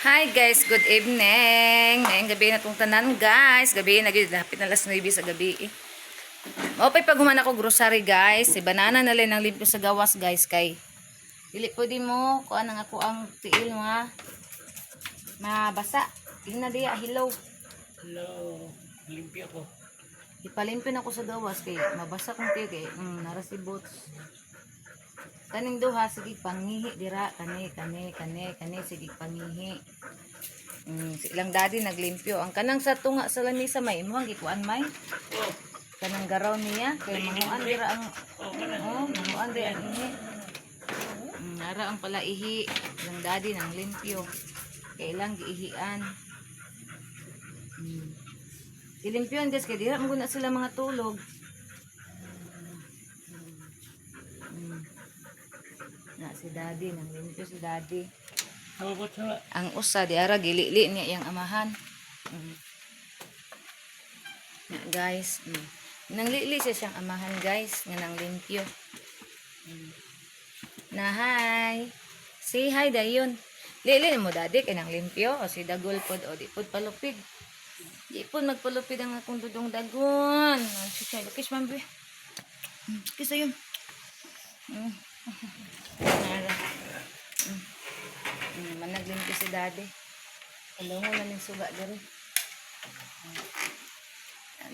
Hi guys, good evening. Ngayong gabi na itong tanan guys. Gabi na gid, hapit na alas 9 sa gabi. Mopay pag human ako grocery guys. Si banana na lang ang limpyo sa gawas guys kay. Dili pwede mo kuan ang ako ang tiil nga mabasa. Tingnan diya hilaw. Hello, limpyo ko. Ipalimpyo na ko sa gawas kay mabasa kong tiil kay narasibot. Kaning duha sige pangihi dira kani sige pangihi. Silang daddy naglimpyo. Ang kanang sa tunga sa lamisa may imong gikuan may. Oh, Kanang garaw niya kay manguan dira ang manguan dira ang ihi. Nara ang pala ihi. Silang daddy nang limpyo. Kailang giihian. Ilimpyon guys kay dira mo na sila mga tulog. Na si daddy nang limpyo si daddy. habot sa Ang usa di ara gilili niya iyang amahan. Na guys, nang lili siya siyang amahan guys nga nang limpyo. Na hi. Say hi dayon. Lili mo daddy kay nang limpyo o si dagol pod o di pod palupid. Di pod magpalupid ang akong dudong dagon. Siya kiss mambi. Kiss ayon. Nara. Managlimpyo si daddy. Alam mo na ng suga diri.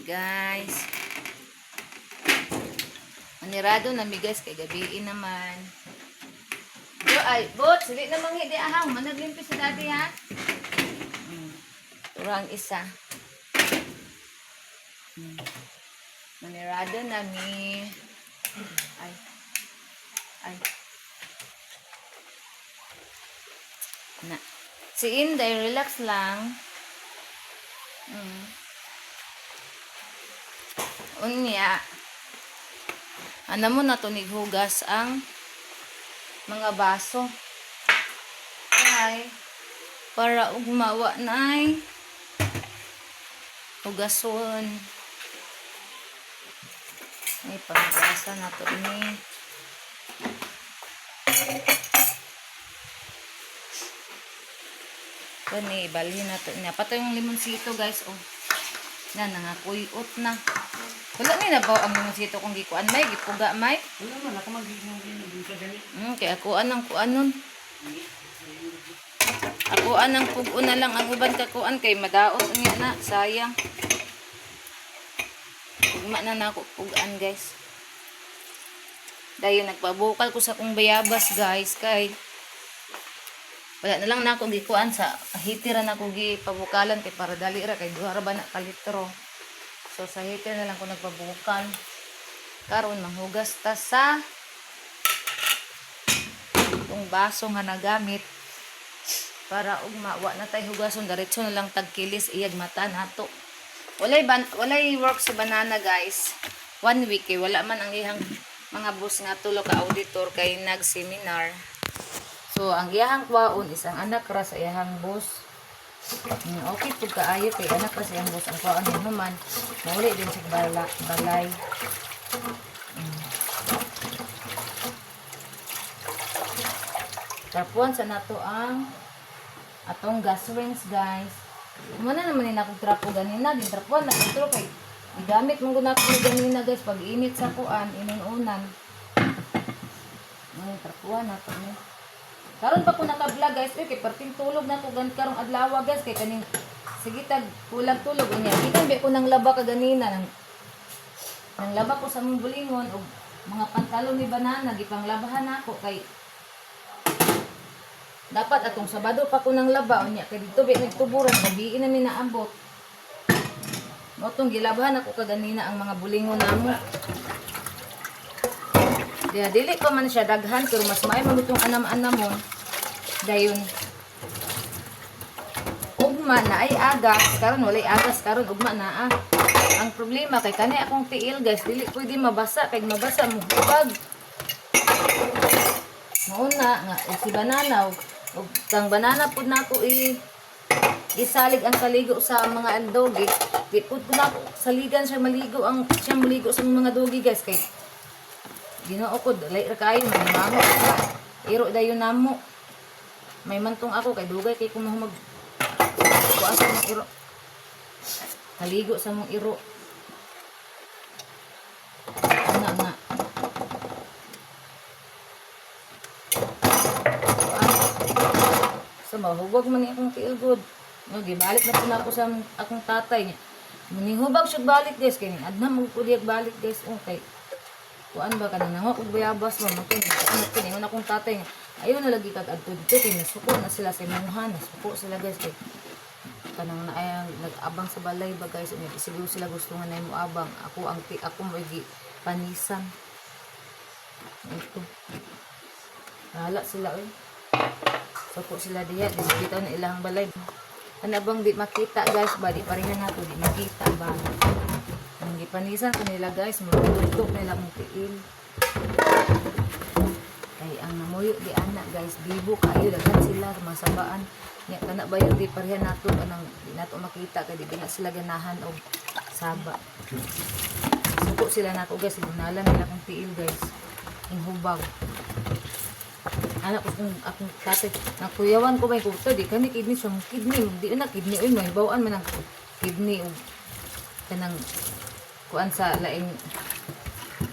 Guys. Manirado na mi guys kay gabiin naman. Yo ay bot, sili na manghidi ahang managlimpyo si daddy ha. Turang isa. Manirado na mi. Ay. Na. Si Inday, relax lang. Unya. Ano mo na hugas ang mga baso. Ay. Para ugmawa na ay. Hugason. Ay, pagkasa na to ni. Kani ibalhin na to niya. Pato yung limonsito guys. Oh. Na nangakuyot na. Wala ni na ba ang limonsito kung gikuan may gipuga may? wala man ako magiging sa gani. Kaya ako anang kuanon. Ako anang pugo na lang ang uban ka kuan kay madaot niya na sayang. Ugma na nako pugaan guys. Dayon nagpabukal ko sa kong bayabas guys kay wala na lang na ako gikuan sa hitira na ako gipabukalan kay para dali ra kay duha ra ba na kalitro. So sa heater na lang ko nagpabukal. Karon manghugas ta sa itong baso nga nagamit para ugma wa na tay hugason diretso na lang tagkilis iyag mata nato. Walay work si banana guys. 1 week kay wala man ang ihang mga boss nga tulo ka auditor kay nag-seminar. So, ang iyahang kwaon is ang anak ra sa iyahang boss. Okay po kaayo kay anak ra sa iyahang boss. Ang kwaon niya naman, mauli din sa balay. Tapuan sa nato ang atong gas rings guys. Muna naman akong trapo ganina. Din trapuan na ito kay igamit mong guna ko ganina guys. Pag init sa kuan, inununan. Trapuan na ito. Karon pa ko naka-vlog guys, kay perting tulog na ko karong adlaw guys kay kaning sige tag kulang tulog unya. Gikan be ko nang laba ka ganina nang laba ko sa mong bulingon og mga pantalon ni banana gipanglabahan nako kay dapat atong Sabado pa ko nang laba unya kay dito be nagtuburan gabi na mi naabot. Motong gilabahan ako kaganina ang mga bulingon namo. Dia dili pa man siya daghan pero mas may manutong anam-anamon. Dayon. Ugma na ay agas, karon walay agas karon ugma na ah. Ang problema kay kani akong tiil guys, dili pwede mabasa kay mabasa mo hubag. Mauna nga si banana ug kang banana pud nako isalig ang kaligo sa mga dogi. Di pud ko nako saligan siya maligo ang siyang maligo sa mga dogi guys kay Ginoo ko, dali ra kayo, manimango. Iro dayon namo. may mantong ako kay dugay kay kung mag kuan sa mong iro. Kaligo sa mong iro. Nga. So mahubog man ni akong tiil good. No, gibalik na po na ako sa akong tatay niya. Manihubag siya balik guys kay adna mo ko diag balik guys okay. Kuan ba kanina nga kung bayabas mo makin ingon akong tatay niya. Ayaw na lagi kag adto dito kay nasuko na sila sa imuhan, nasuko sila guys kay kanang naayang nag-abang sa balay ba guys, siguro sila gusto nga na mo abang. Ako mo igi panisan. Ito. Hala sila oy. Suko sila diya, bitaw na ilang balay. Ano bang di makita guys ba, di pareha na to, di makita ba. Ang gipanisan ko nila guys, magtutok nila mong tiil. Ay ang namuyo di anak guys, bibo kayo dagan sila masabaan. Nya kana ba yung di pareha nato anang di nato makita kay di na sila ganahan og saba. Suko sila nako guys, ginalan nila kong tiil guys. Ing hubag. Anak ko kung akong tatay nakuyawan ko may kuto di kani kidney sa kidney di na kidney oy may bawaan man ang kidney og kanang kuan sa laing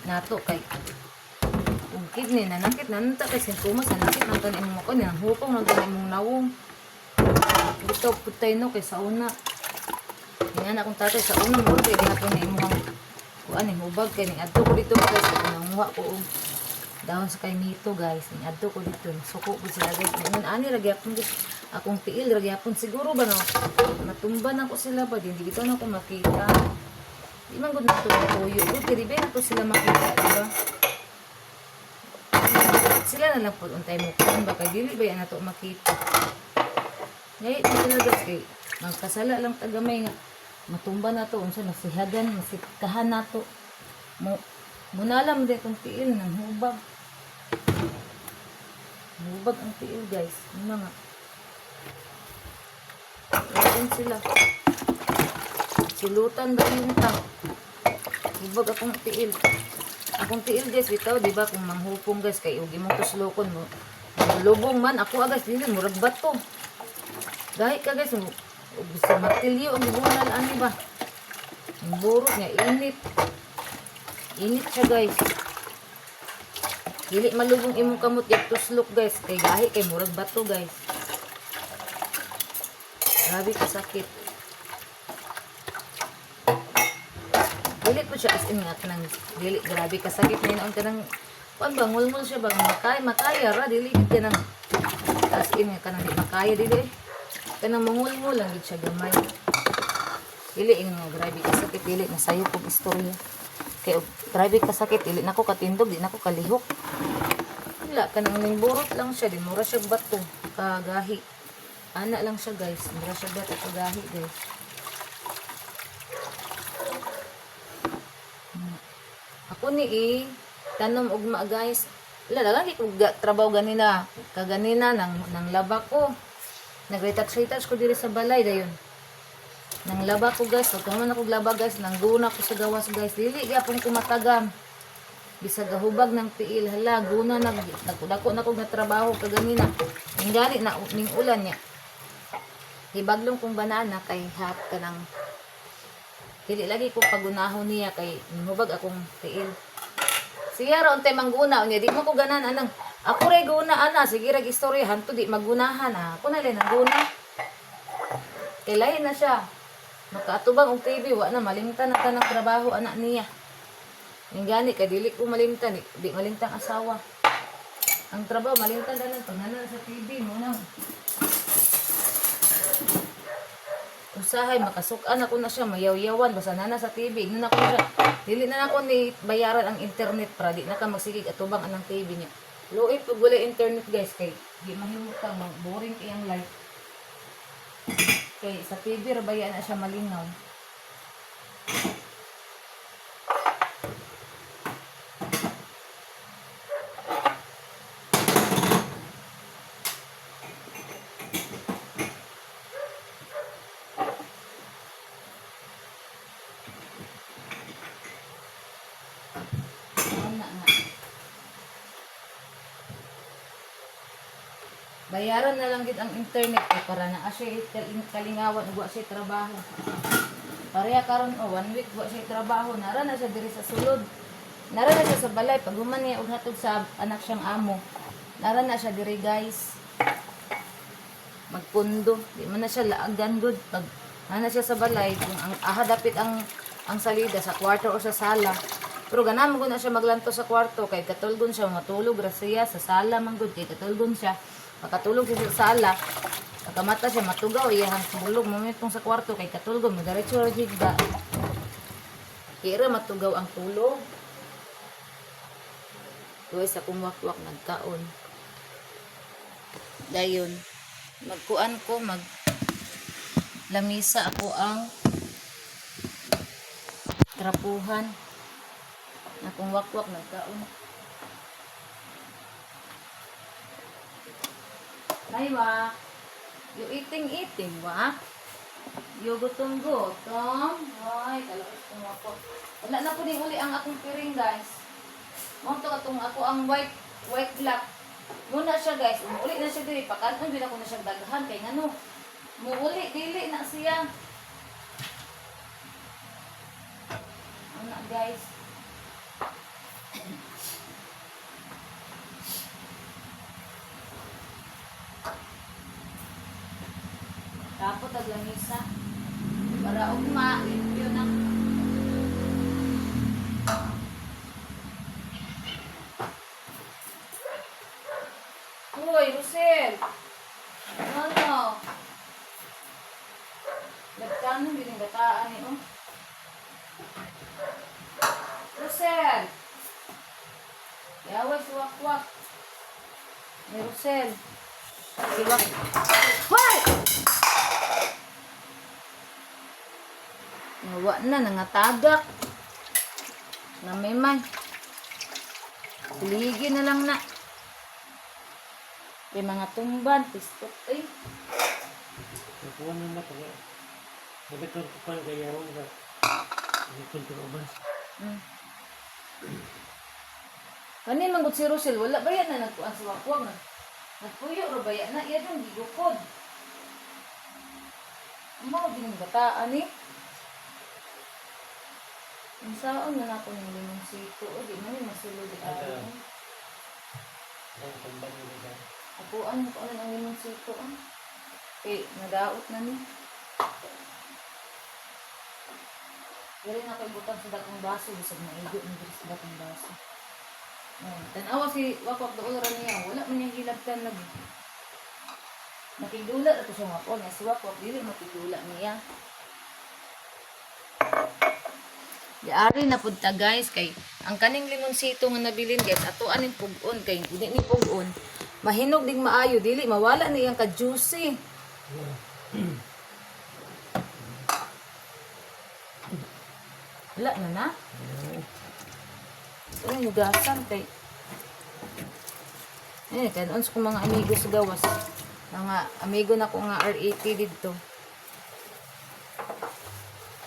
nato kay ug kidney na nakit na nanta kay sintomas na nakit man kan imong ko nang hupong nang kan imong nawong dito putay no kay sa una ni anak kong tatay sa una mo kay gihapon ni imong kuan ni hubag kay ni adto ko dito guys nanguha ko og dahon sa kay mito guys ni adto ko dito suko ko sila guys ngon ani ra gyapon guys akong tiil ra gyapon siguro ba no matumban ako sila ba di dito na ko makita di man gud nato tuyo gud kay di ba nato sila makita diba sila na lang po untay mo kun ba kay dili ba yan nato makita ngay sila guys kay magkasala lang tagamay nga matumba nato unsa nasihagan masikahan nato mo munalam din kung tiil ng hubag. Hubag ang tiil guys. Yung mga. Ayan sila. Silutan ba yung tang. Hubag akong tiil. Akong tiil guys. Bitaw diba kung manghupong guys. Kay huwag imong tuslokon mo. Lubong man. Ako guys. Dili murag bato. Dahil ka guys. Sa martilyo. Ang bubunan ani ba. Ang burot niya. Init. Init siya guys. Dili malubong imong kamot yak tuslok guys. Kay gahi kay murag bato guys. Grabe kasakit. Dili po siya as in nga kanang dili grabe kasakit na yun. Kanang kuan ba ngulngul siya ba makaya ra dili ka nang as in nga kanang di makaya dili. Kanang mungulngul lang gid siya gamay. Dili nga grabe kasakit dili nasayo kog istorya. Kay grabe kasakit dili nako katindog di nako kalihok wala kanang nimburot lang siya di mura siya bato kagahi ana lang siya guys mura siya bato kagahi guys ako ni tanom ugma guys wala lagi ko trabaho ganina kaganina nang laba ko nagretouch ko diri sa balay dayon nang laba ko guys, pag naman ako laba guys, nang guna ko sa gawas guys, dili gyapon ko matagam. Bisag gahubag ng tiil, hala, guna nagdako na ko na trabaho kaganina. Ning gani na ning ulan niya. Hibaglong kong banana kay hap ka ng dili lagi ko pagunahon niya kay hubag akong tiil. Sige ra untay mangguna unya di mo ko ganan anang. Ako ray guna ana, sige ra istoryahan to di magunahan ha. Ako na lang guna. Kay lain na siya. Makaatubang og TV wa na malimtan na tanang trabaho anak niya. Ning gani kay dili ko malimtan, di malimtang asawa. Ang trabaho malimtan dalan pagnanan sa TV mo na. Usahay makasukan ako na siya mayaw-yawan basta nana sa TV. Ingnon ako siya. Dili na ako ni bayaran ang internet para di na ka magsigig atubang anang TV niya. Luoy pag wala internet guys kay di mahimutang boring iyang life. Kay sa TV rabaya na siya malinaw. Bayaran na lang gid ang internet kay para na siya kalingawan ug wa siya trabaho. Pareha karon 1 week wa siya trabaho, nara na siya diri sa sulod. Nara na siya sa balay pag human niya og hatod sa anak siyang amo. Nara na siya diri guys. Magpundo, di man na siya laagan good pag na siya sa balay kung ang dapit ang salida sa kwarto o sa sala. Pero ganamo ko na siya maglanto sa kwarto kay katulgon siya matulog ra siya sa sala man good kay katulgon siya. Makatulog siya sa sala. Pagkamata siya matugaw iyang bulog momentong sa kwarto kay katulgon mo diretso ra higda. Kira matugaw ang tulog. Guys, akong wakwak nagkaon. Dayon, magkuan ko, lamisa ako ang trapuhan. Akong wakwak nagkaon. Ay, wa. You eating, wa? You gutom. Ay, kalakos kong wakwak. Wala na po din uli ang akong piring, guys. Monto katong ako ang white black. Muna siya guys, umuuli na siya diri pakanon din ako na siya daghan kay ngano. Muuli dili na siya. Ano guys? Tapos taglamisa. Para ugma, limpyo na. Uy, Rosel! Ano? Nagtanong din yung gataan eh, oh. Rosel! Yaway, suwak-wak. Ni Rosel. Siwak. Hoy! Nawa na, nangatagak. Namimay. Piligi na lang na. May mga tumban, pistot eh. Nakuha na ba ito? Nagkatong ko pa kaya ako na nagkatong ubas. Kani manggut si Rosel, wala ba yan na nagkuhan sa wakwag na? Nagpuyo, ro ba yan na? Iya dong, gigukod. Ang mga bininggataan eh. Ang saon na nato ng limang sito. O, di man yung masulod di araw. Ang tumban nila dyan. Apuan mo ko ang limang sito. Eh, nadaot na ni. Dili na ko ibutang sa dakong baso. Bisag maigo na dili sa dakong baso. Tanawa si wakwak doon rin niya. Wala man niyang hilabtan lagi. Nakidula ito siya wapon. Si wakwak dili makidula niya. Diari na punta guys kay ang kaning limonsito nga nabilin guys atuan ning pugon kay dili ni pugon mahinog ding maayo dili mawala na iyang ka juicy. Wala na. Ito yung hugasan kay kanon sa mga amigo sa gawas. Mga amigo na ko nga R80 dito.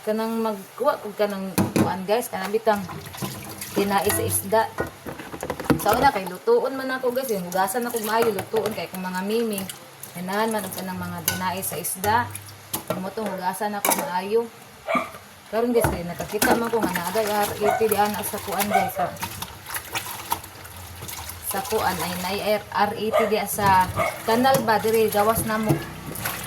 Kanang magkuha kung kanang kuan guys, kanang bitang tinai sa isda. Sa una kay lutuon man ako guys, yung hugasan ako maayo lutuon kay kung mga miming. Ganahan man ang kanang mga tinai sa isda. Kung mo tong hugasan ako maayo. Karon guys, kay nakakita man ko nga naagay R80 di ana sa kuan guys. Sa kuan ay nay R80 di sa kanal ba diri gawas namo.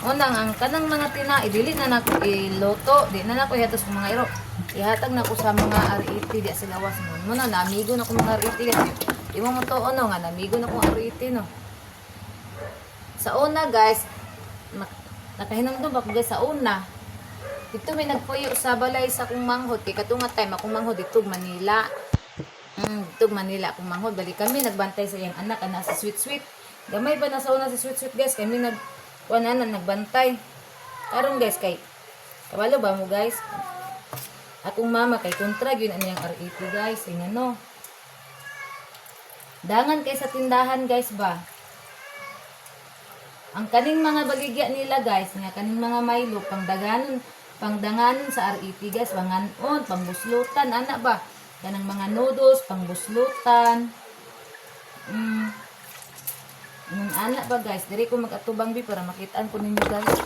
Unang ang kanang mga tinai dili na nako iluto, di na nako ihatos mga iro. Ihatag na ko sa mga R80 di sa gawas mo. Muna na amigo na ko mga R80 guys. Di mo to ano nga namigo na ko R80 no. Sa una guys, nakahinumdum ako guys sa una. Dito may nagpuyo sa balay sa kong manghod kay katunga time akong manghod dito Manila. Dito Manila akong manghod balik kami nagbantay sa iyang anak ana sa sweet. Gamay ba na sa una sa sweet guys kami nagbantay. Karon guys kay kabalo ba mo guys? Akong mama kay kontra gyud ang iyang R80 guys, ingano. Dangan kay sa tindahan guys ba. Ang kaning mga baligya nila guys, nga kaning mga Milo pangdanganon sa R80 guys, panganon, pambuslutan ana ba? Kanang mga noodles, pangbuslutan. Ana ba guys, diri ko mag-atubang bi para makitaan ko ninyo guys.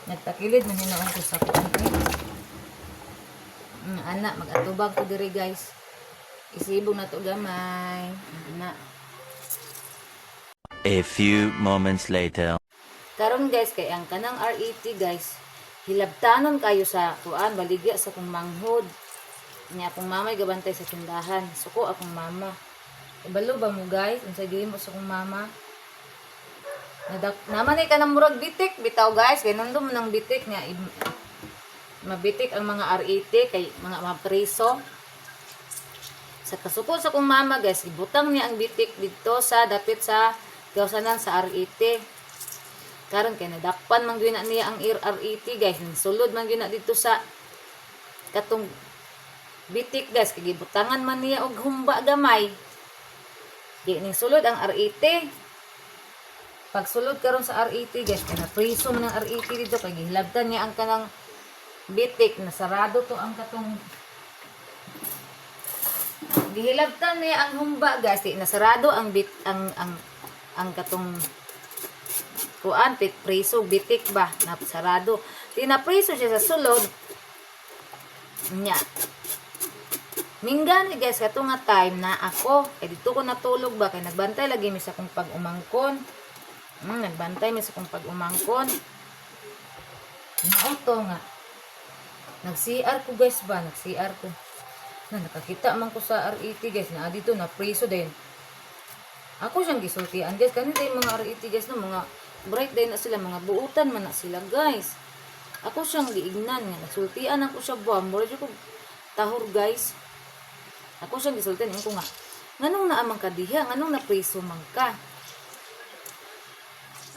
Nagtakilid man hinaon ko sa kuan kay. Ana mag-atubang ko diri guys. Isibong na to gamay. Ana. A few moments later. Karon guys kay ang kanang RET guys, hilabtanon kayo sa kuan baligya sa kong manghod. Nya akong mamay gabantay sa tindahan. Suko akong mama. Ibalo ba mo guys? Unsa gihimo sa akong mama? Naman ay kanang murag bitik bitaw guys, kay nandun nang bitik nga mabitik ang mga RET kay mga preso. Sa kasuko sa kong mama guys, ibutang niya ang bitik dito sa dapit sa gawsanan sa RET. Karon kay nadakpan man gyud na niya ang RET guys, sulod man gyud na dito sa katong bitik guys, kay gibutangan man niya og humba gamay. Di ning sulod ang RET. Pag sulod karon sa RET guys, kay napriso man ang RET dito kay gihilabtan niya ang kanang bitik na sarado to ang katong gihilabtan niya ang humba guys, di nasarado ang ang katong kuan preso bitik ba na sarado. Di napriso siya sa sulod nya. Minggani guys kato nga time na ako kay dito ko natulog ba kay nagbantay lagi mi sa kong pag-umangkon. Nagbantay mi sa kong pag-umangkon. Nauto nga. Nag-CR ko guys ba, nag-CR ko. Nakakita man ko sa RET guys na dito na preso din. Ako siyang gisultian guys, kanina yung mga RET guys no, mga bright din na sila, mga buutan man na sila guys. Ako siyang giignan nga, nasultian ako siya ba, mura ko tahor guys. Ako siyang gisultian, yun ko nga, nganong naamang ka diha, nganong napreso man ka.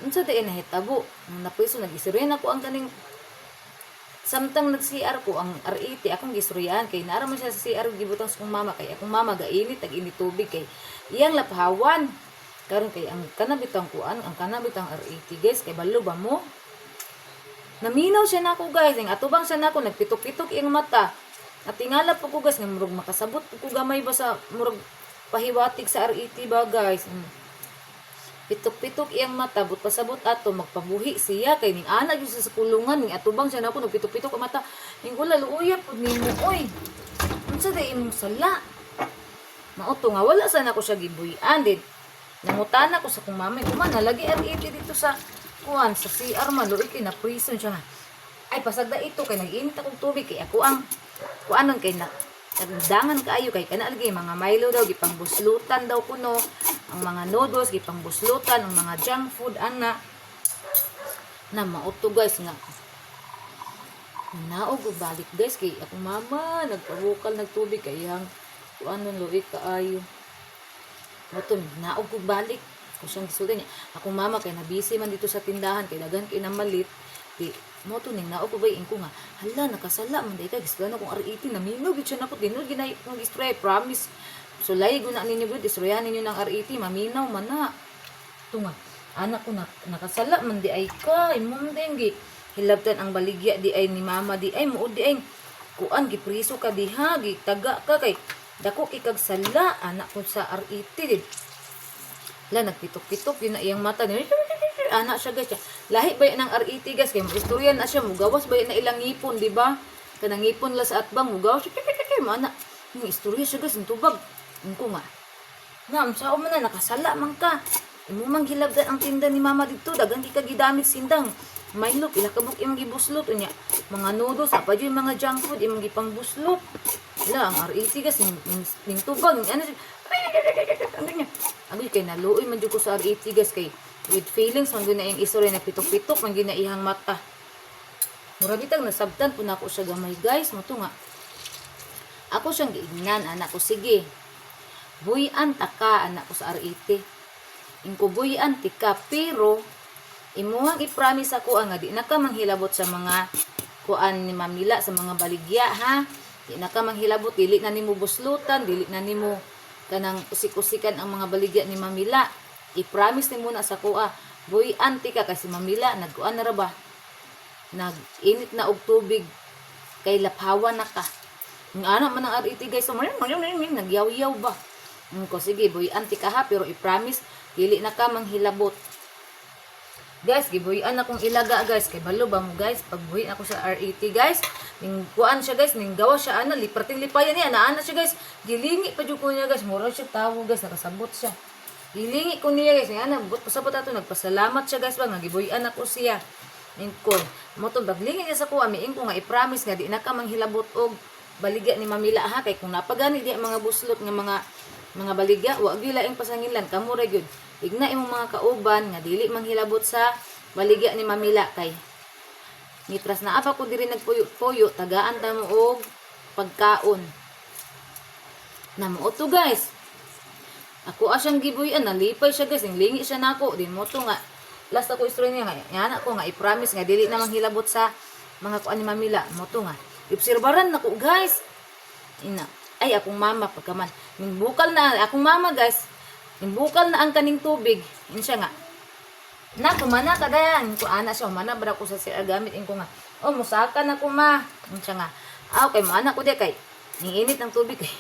Unsa din nahitabo, napreso, nag-isiriyan ako ang kaning, samtang nag-CR ko, ang RET, akong gisuriyan, kay naaraman siya sa CR, gibutang sa kong mama, kay akong mama gainit, tag-init tubig, kay iyang lapahawan. Karon kay ang kanabitang kuan, ang kanabitang RET guys, kay balo ba mo? Naminaw siya nako guys, ang atubang siya nako, nagpitok-pitok iyang mata. At tingala po ko guys, nga murag makasabot ko gamay ba sa murag pahiwatig sa RET ba guys. Pitok-pitok iyang mata, but pasabot ato, magpabuhi siya, kay ning anak yung sa kulungan, ning atubang siya nako, nagpitok-pitok ang mata. Ning kula, luuya po nimo, oy. Unsa day imong sala? Mauto nga, wala sana ko siya gibuyan din. Nangutana ko sa kong mamay, kumana, lagi RET dito sa kuan, sa CR man, luoy kay na prison siya. Ay, pasagda ito, kay nag-init akong tubig, kay ako ang, kuanon kay na, nagdangan kaayo, kay kanalagay, mga Milo daw, gipang buslutan daw kuno, ang mga noodles, gipang buslutan, ang mga junk food, ana, na mauto guys nga. Naog, balik guys, kay ako mama, nagpabukal, nagtubig, kay yang, kuanon, luoy kaayo. Moto, naog ko balik. Kung siyang gisulti niya. Ako mama, kay nabisi man dito sa tindahan, kay dagan kay namalit. Di, moto, ning naog ko ba ko nga. Hala, nakasala, man dahi ka, gistroyan akong RET, naminog, ito na po, dinod, ginay kong gistroy, promise. So, lahi guna ninyo, bro, gistroyan ninyo ng RET, maminaw, mana. Ito nga, anak ko, nakasala, man di ay ka, imong dengi. Hilabtan ang baligya, di ay ni mama, di ay, muod, di ay, kuan, gipriso ka, di ha, gitaga ka, kay, dako ikag sala anak ko sa RET din. La nagpitok-pitok yun na iyang mata ni anak siya guys. Lahi ba ng RET guys kay istorya na siya mugawas ba na ilang ngipon di ba? Kanang ngipon la sa atbang mugawas mana ni istorya siya guys tubag. Ko nga. Ngam sao man na nakasala man ka. Imo mang hilabdan ang tinda ni mama dito dagang di ka gidamit sindang. Milo pila ka buk imong gibuslot unya. Mga noodles apa jud mga junk food imong gipang buslot. La ang RET guys ning tubag ano niya. Abi kay naluoy man jud ko sa RET guys kay with feelings man gyud na iyang istorya na pitok-pitok man gyud na iyang mata. Mura bitag nasabtan pud nako siya gamay guys mo to nga. Ako siyang giignan anak ko sige. Buyan ta ka anak ko sa RET. Ingko buyan ti ka pero imuhang i-promise ako nga di na ka manghilabot sa mga kuan ni Mamila sa mga baligya ha. Di na ka manghilabot, dili na nimo buslutan, dili na nimo kanang usik-usikan ang mga baligya ni Mamila. I-promise ni muna sa kuha, boy anti ka kasi Mamila nagkuan na ra ba? Nag-init na og tubig kay laphawan na ka. Ang anak man ang RET guys, nagyaw-yaw ba? Ko sige, boy anti ka ha, pero i-promise dili na ka manghilabot Guys, gibuhian akong ilaga guys. Kay balo ba mo guys, pagbuhi ako sa RET guys. Ning kuan siya guys, ning gawa siya ana, liperting lipayan niya, naana siya guys. Gilingi pa jud ko niya guys, mura siya tawo guys, nakasabot siya. Gilingi ko niya guys, ana, pasabot ato nagpasalamat siya guys ba nga gibuhian ako siya. Ning ko, mo to baglingi niya sa kuha, miing ko nga i-promise nga di na ka manghilabot og baligya ni Mamila ha, kay kung napagani di ang mga buslot nga mga baligya, wa gyud laing pasangilan kamo ra gyud. Igna imong mga kauban nga dili manghilabot sa baligya ni Mamila kay mitras na apa ko diri nagpuyo-puyo tagaan ta mo og pagkaon. Namo to guys. Ako asyang gibuyan, nalipay siya guys, lingi siya nako, din mo to nga. Last ako istorya niya nga, yan ako nga i-promise nga dili na manghilabot sa mga kuan ni Mamila, mo to nga. Ibserbaran nako guys. Ina, ay akong mama pagkaman. Nimbukal na akong mama guys. Nimbukal na ang kaning tubig. Insya nga. Na kumana kadayan ko ana siya mana bra ko sa sir gamit ko nga. Oh musaka na ko ma. Insya nga. Okay mana ko di kay niinit ang tubig kay.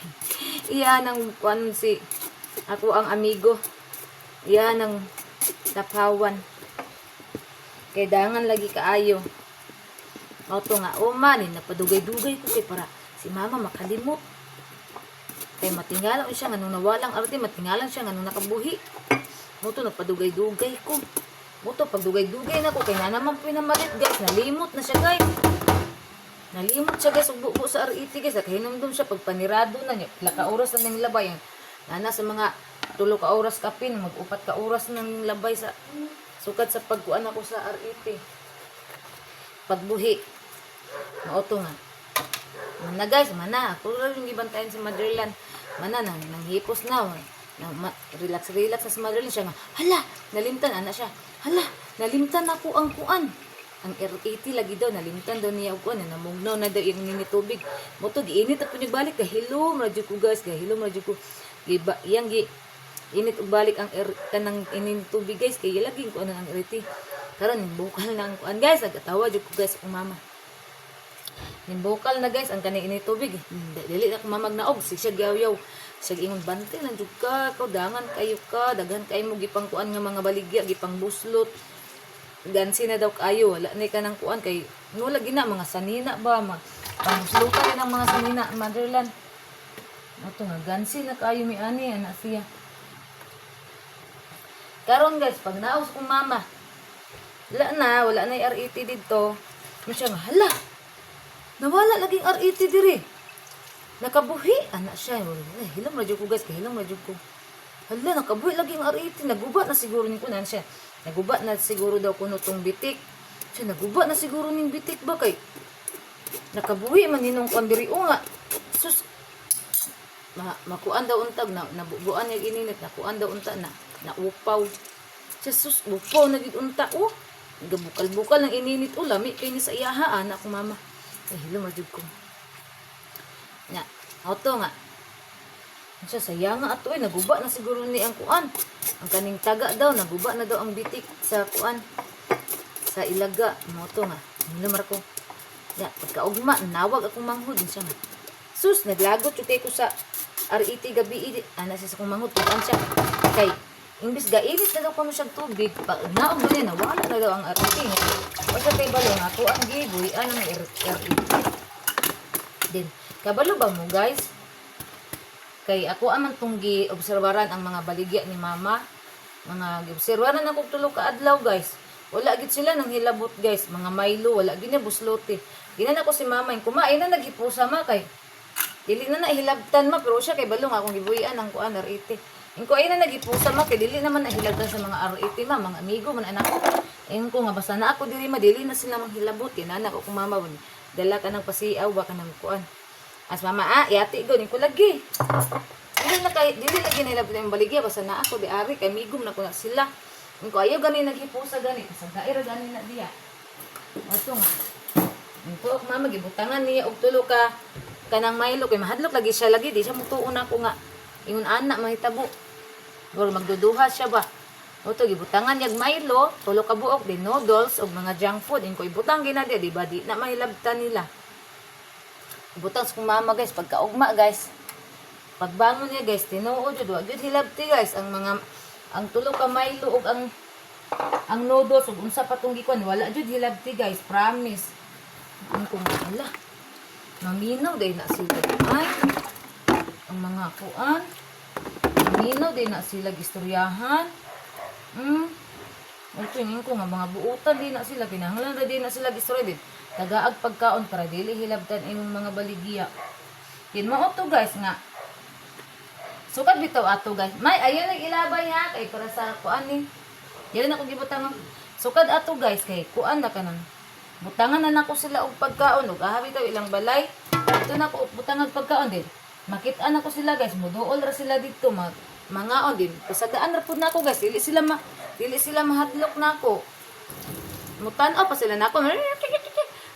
Iya nang kuan si ako ang amigo. Iya nang tapawan. Kay dangan lagi kaayo. Auto nga o man napadugay-dugay ko kay para si mama makalimot. Kay matingalan siya nga nung nawalang arte, matingalan siya nga nung nakabuhi. Muto nagpadugay-dugay ko. Muto pagdugay-dugay na ko kay na naman pinamalit guys, nalimot na siya guys. Nalimot siya guys, ugbo sa RET guys, kahinumdum siya pagpanirado na niya. Laka oras na nang labay yan. Nana sa mga 3 ka oras kapin, mag-4 ka oras nang labay sa sukat sa pagkuan ako sa RET. Pagbuhi. Mauto nga. Mana guys, mana. Ako rin yung gibantayan si Motherland. Mana, nanghipos na. Relax-relax na si Motherland siya nga. Hala, nalimtan, ana siya. Hala, nalimtan ako ang kuan. Ang RET lagi daw, nalimtan daw niya ako. Namugnaw na daw yung ninitubig. Moto, giinit ako nagbalik. Kahilom, radyo ko guys. Kahilom, radyo ko. Yang init balik ang kanang initubig guys. Kaya lagi ko ano ang RET. Karon bukal na ang kuan guys. Agatawa jud ko guys ang mama. Nimbukal na guys ang kaning initubig. Dili na ko mamagnaog siya gyaw-yaw. Siya ingon bante lang jud ka, kaudangan kayo ka, daghan kay mo gipang kuan nga mga baligya, gipang buslot. Gansi na daw kayo, wala na ka nang kuan kay no lagi na mga sanina ba, panguslutan din ang mga sanina, Motherland. Ato nga gansi na kayo mi ani ana siya. Karon guys, pag naos kong mama, wala na yung RET dito. Siya nga, hala, nawala laging RET diri. Nakabuhi, anak siya. Hilam radyo ko guys, hilam radyo ko. Hala, nakabuhi laging RET. Naguba na siguro ni kunan siya. Naguba na siguro daw kuno tong bitik. Siya, naguba na siguro ning bitik ba kay? Nakabuhi man ninong kandiri o nga. Sus, makuan daw untag, nabubuan niya ininit, nakuan daw unta na upaw. Siya, sus, upaw na gid unta, oh. Gabukal-bukal ng ininit, oh, lami kayo ni sa iyaha, anak ko mama. Ay, hilam radyo ko. Nga, auto nga. Siya, sayang nga ato naguba na siguro ni ang kuan. Ang kaning taga daw, naguba na daw ang bitik sa kuan. Sa ilaga, moto nga. Hinumar ko. Ya, pagkaugma, nawag akong manghod. Siya nga. Sus, naglagot yung ko sa RET gabi. Ana siya sa kong manghod. Tukan siya. Kay, imbis gainit na daw kami siyang tubig. Pag naog na nawala na daw ang RET. Basta kay balong ako ang giboy. Ano ng RET? Din. Kabalo ba mo guys? Kay ako aman tong gi-obserbaran ang mga baligya ni mama. Mga gi-obserbaran ako tulo ka adlaw guys. Wala gid sila nang hilabot guys. Mga Milo, wala gid na buslote. Ginan ako si mama, kumain na nagipusa ma kay. Dili na nahilabtan ma pero siya kay balong akong gibuhian ang kuan RET. Ingko ay na nagipusa ma kay dili naman nahilabtan sa mga RET ma, mga amigo man anak ko. Ingko nga basta na ako diri ma dili na sila manghilabot. Kinana ko kung mama wani. Dala ka ng pasiaw ba ka ng kuan. As mama, yati ko, ko lagi. Dili lagi nila yung baligya, basta na ako, di ari, kay migom na ko na sila. Ko ayaw gani naghipusa gani, sa daira gani na diya. Oto nga. Ko mama, gibutangan niya, og tulo ka, kanang Milo, kay mahadlok lagi siya lagi, di siya mutuon ako nga. Ingon anak, mahitabo. Or magduduha siya ba. Oto, gibutangan niya Milo, tulo ka buok, di noodles, og mga junk food. Ko ibutang gina di ba, di na mahilabtan nila. Butang sa mama guys, pagkaugma guys. Pagbangon niya guys, tinuod jud, wa jud hilabti guys ang tulo ka Milo ug ang ang noodles ug unsa pa tong gikuan wala jud hilabti guys, promise. Ang kung wala. Maminaw day na sila. Ay, ang mga kuan. Maminaw day na sila gistoryahan. Ito yung ko nga mga buutan din na sila. Kinahanglan na din na sila gistorya din. Tagaag pagkaon para dili hilabtan imong mga baligya. Kin mao to guys nga. Sukad bitaw ato guys. May ayo nag-ilabay ha kay para sa kuan ni. Dili na ko gibutang. Sukad ato guys kay kuan na kanang. Butangan na nako sila og pagkaon ug ahabi taw ilang balay. Ito na ko butangan pagkaon din. Makit-an ako sila guys, muduol ra sila dito mangaon din. Kasadaan ra pud nako guys, dili sila mahatlok nako. Mutan-aw pa sila nako.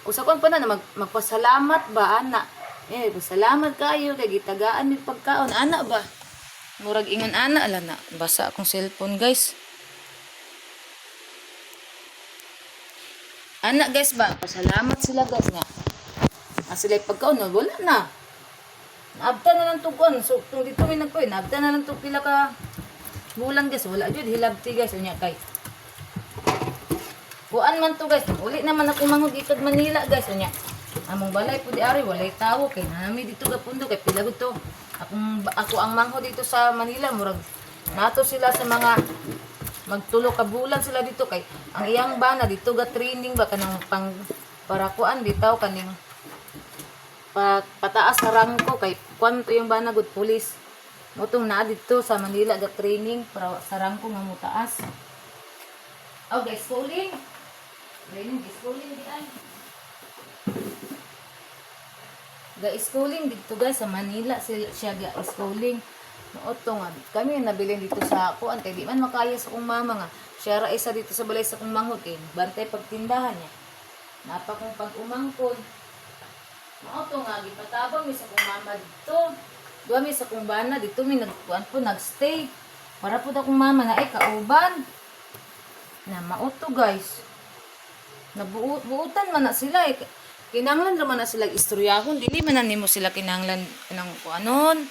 Usakon pa na magpasalamat ba ana. Pasalamat kayo kay gitagaan ni pagkaon ana ba. Murag ingon ana ala na basa akong cellphone guys. Ana guys ba, pasalamat sila guys nga. Sila pagkaon na wala na. Naabta na lang tugon. So tung dito may nagkoy, naabta na lang tug pila ka bulan guys. Wala jud hilabti guys unya kay. Kuan man to guys. Uli naman ako manghod ikag Manila guys unya. Among balay pud ari walay tawo kay nami dito gapundo kay pila gud to. Ako ang manghod dito sa Manila murag nato sila sa mga magtulo ka bulan sila dito kay ang iyang bana dito ga training ba kanang pang para kuan bitaw kaning pataas sa rangko kay kuan to yung bana good police motong na dito sa Manila ga training para sa rangko nga mutaas. Okay, schooling training schooling di ay ga schooling dito guys sa Manila siya ga schooling. Oto nga, kami nabilin dito sa kuan kay di man makaya sa kong mama nga. Siya ra isa dito sa balay sa kong manghod kay bantay pagtindahan niya. Napa kong pag-umangkon. Oto nga, gipatabang mi sa kong mama dito. Duwa mi sa kong bana dito mi nagkuan po nagstay. Para po akong mama na ay kauban. Na maoto guys. Nabuutan man na sila eh. Kinanglan naman na sila istoryahon. Dili man na nimo sila kinanglan ng kuanon.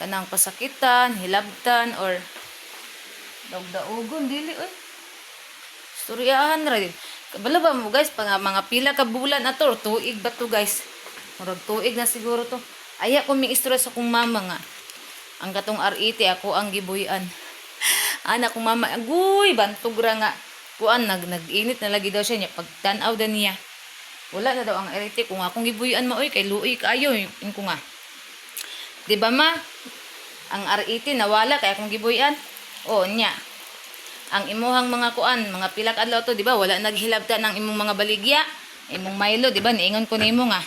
Kanang pasakitan, hilabtan, or daog-daogon, dili, oy. Storyahan ra din. Kabalo ba mo, guys, mga pila ka bulan ato, or tuig ba to, guys? Murag tuig na siguro to. Aya ko may istorya sa kong mama nga. Ang katong RET, ako ang gibuyan. Anak kong mama, aguy, bantog ra nga. Kuan, nag-init na lagi daw siya niya. Pagtanaw da niya. Wala na daw ang RET. Kung akong gibuyan mo, oy, kay luoy kayo, yun ko nga. Diba ma? Ang RET nawala kaya kung gibuyan. O nya. Ang imuhang mga kuan, mga pilak adlaw to, diba? Wala naghilabta ng imong mga baligya, imong Milo, diba? Niingon ko nimo nga.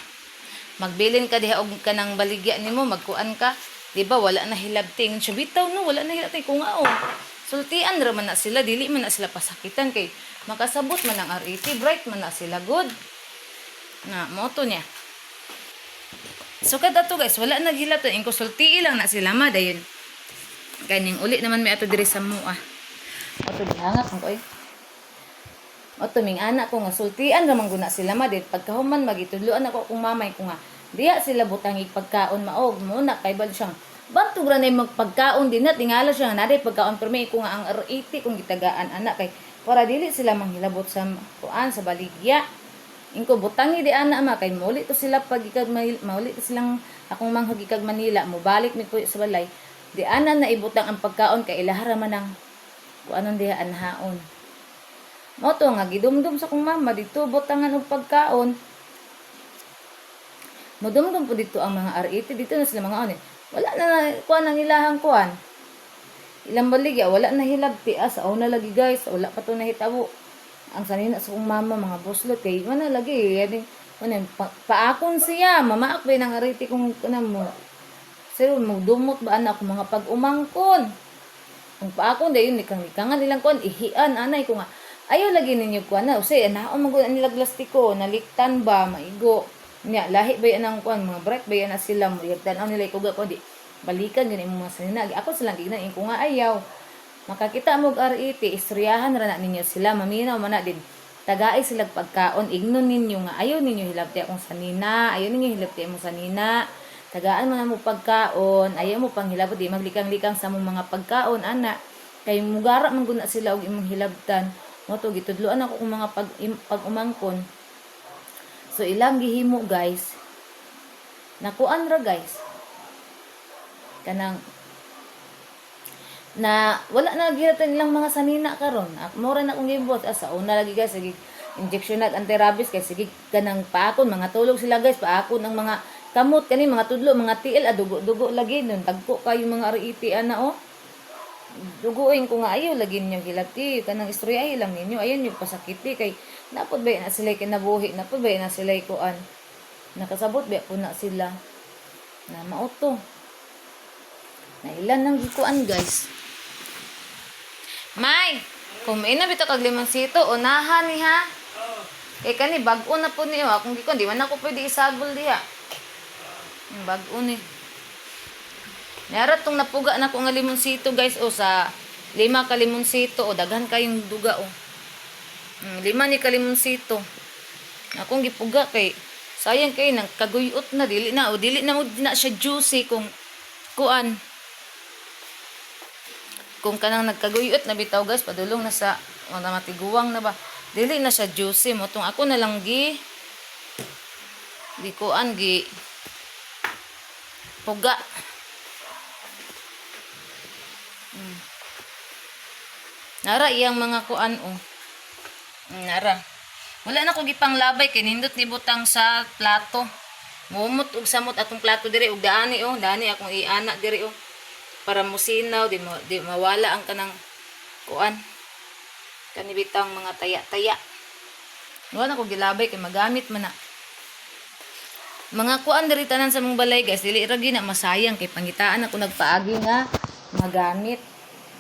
Magbilin ka diha og kanang baligya nimo, magkuan ka. Diba? Wala na hilabting. Siya bitaw no, wala na hilabting kung nga sultian ra man na sila, dili man na sila pasakitan kay makasabot man ang RET, bright man na sila good. Na moto niya. So kada to guys, wala naghilabtan ingko sulti lang na sila ma dayon. Kaning uli naman may ato diri sa mua. Ato dihangak ko oy. Ato ming anak ko nga sultian ra man guna sila ma dit pagkahuman magitudloan ako kung mamay ko nga. Diya sila butangig pagkaon maog mo na kay bal siyang bantog ra nay magpagkaon din na tingala siya nga naday pagkaon permi ko nga ang RET kung gitagaan anak kay para dili sila manghilabot sa kuan sa baligya. Ingko butangi di ana ma kay muli to sila pag ikag mauli to silang akong manghog ikag Manila mo balik mi po sa balay di ana na ibutang ang pagkaon kay ilahara man ang kuanon diha anhaon mo to nga gidumdum sa kong mama dito butangan og pagkaon modumdum po dito ang mga RET dito na sila mga ani wala na kuan ang ilahang kuan ilang baligya wala na hilabti asa na lagi guys wala pa to nahitabo ang sanina sa kong mama mga boslot kay mana lagi yani paakon siya mamaak ba nang ariti kung kanang mo sir mo dumot ba anak mga pag-umangkon kung paakon dayon likangan nilang kon ihian anay ko nga ayaw lagi ninyo kuan na usay anaon magud nila plastiko naliktan ba maigo nya lahi ba yan ang kuan mga bright ba yan na sila mo yagtan nila ikuga ko di balikan gani mo mga sanina ako silang gignan ko nga ayaw makakita mo og RET istoryahan ra na ninyo sila maminaw man na din tagaay sila pagkaon ignon ninyo nga ayaw ninyo hilabti akong sanina ayaw ninyo hilabti mo sanina tagaan man mo pagkaon ayaw mo pang hilabot di maglikang-likang sa mong mga pagkaon ana kay mugara man guna sila og imong hilabtan Mo to gitudloan ako kung mga pag umangkon. So ilang gihimo guys. Nakuan ra guys. Kanang na wala na gihatan ilang mga sanina karon. Mura na akong gibot asa una lagi guys sige injection at anti-rabies kay sige kanang paakon mga tulog sila guys paakon ang mga kamot kani mga tudlo mga tiil dugo lagi nun tagko kayo mga RET ana oh. Duguin ko nga ayo lagi niyo gilati kanang istorya ay lang ninyo ayon yung pasakiti kay napod ba na sila kinabuhi napod ba na sila kuan nakasabot ba po na sila na mauto na ilan nang gikuan guys. May kumain na bitaw kag limonsito unahan ni ha. Eh kani bag-o na po niyo akong gikon di man ako pwede isabol diha. Bag-o ni. Narat tong napuga na ko nga limonsito guys o sa 5 ka limonsito o daghan kayong duga o. 5 ni ka limonsito. Akong gipuga kay sayang kay nang kaguyot na dili na o dili na mo na siya juicy kung kuan. Kung kanang nagkaguyot na bitaw guys padulong na sa mga matiguwang na ba. Dili na siya juicy mo tong ako na lang gi kuan gi puga. Nara iyang mga kuan o. Nara. Wala na ko gipang labay kay nindot ni butang sa plato. Mumot og samot atong plato diri og daani o, daani akong iana diri o. Para musinaw di mawala ang kanang kuan. Kanibitang mga taya-taya. Wala na ko gilabay kay magamit man na. Mga kuan diri tanan sa mong balay guys, dili ra gina masayang kay pangitaan ako nagpaagi nga magamit.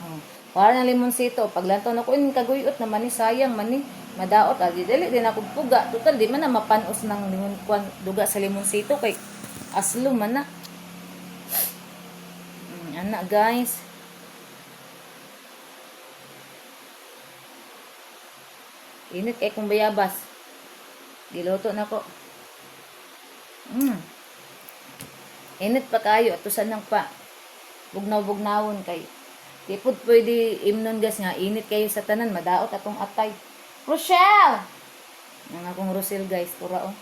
Oh. Para ng limonsito, paglantaw na ko in kaguyot naman ni sayang man ni madaot adi dili din ako puga. Total di man na mapanos ng limon kuan duga sa limonsito kay aslo man na. Anak guys. Init kay kung bayabas. Giluto na ko. Init pa kayo atusan lang pa. Bugnaw-bugnawon kay. Di pud pwede imnon gas nga init kayo sa tanan madaot atong atay. Rochelle. Ang akong Rochelle guys tura oh.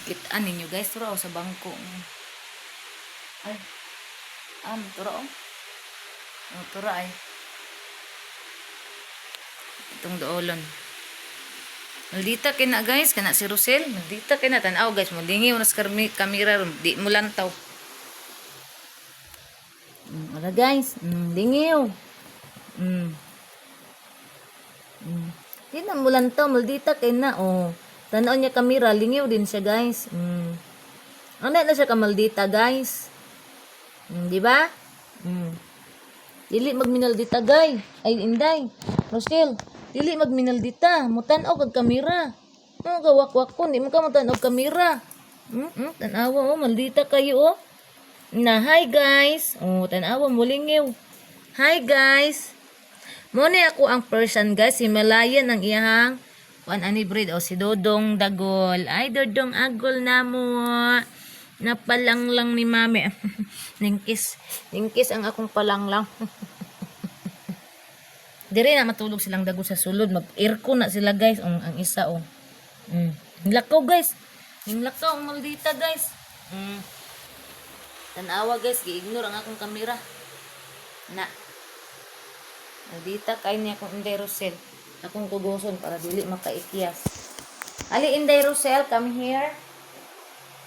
Kitaan ninyo guys tura oh sa bangko. Ay. Tura oh. Oh, tura ay. Itong doolon. Maldita kina guys, kana si Rosel. Maldita kina tanaw guys, mulingi mo sa kamera di mo lantaw. Wala guys, lingiw. Di na mo lantaw, maldita kina oh. Tanaw niya kamera, lingiw din siya guys. Ano na siya kamaldita guys. Di ba? Dili magminaldita guys. Ay inday. Rosel, dili magminaldita. Mutan-aw kag kamera. Gawak-wak ko, di mo ka mutan-aw kamera. Tanawa oh, maldita kayo oh. Na hi guys. Oh, tanawa mo lingiw. Hi guys. Mo ni ako ang person guys, Himalayan ang iyang ani breed o si Dodong Dagol. Ay Dodong Agol na mo. Napalang lang ni mami. Ningkis ang akong palanglang. Dire na matulog silang dago sa sulod. Mag-aircon na sila guys. Ang isa oh. Lakaw guys. Lakaw ang maldita guys. Tanawa guys. Gi-ignore ang akong kamera. Na. Maldita kay niya akong Inday Rosel. Akong tugoson para dili makaikyas. Ali Inday Rosel, come here.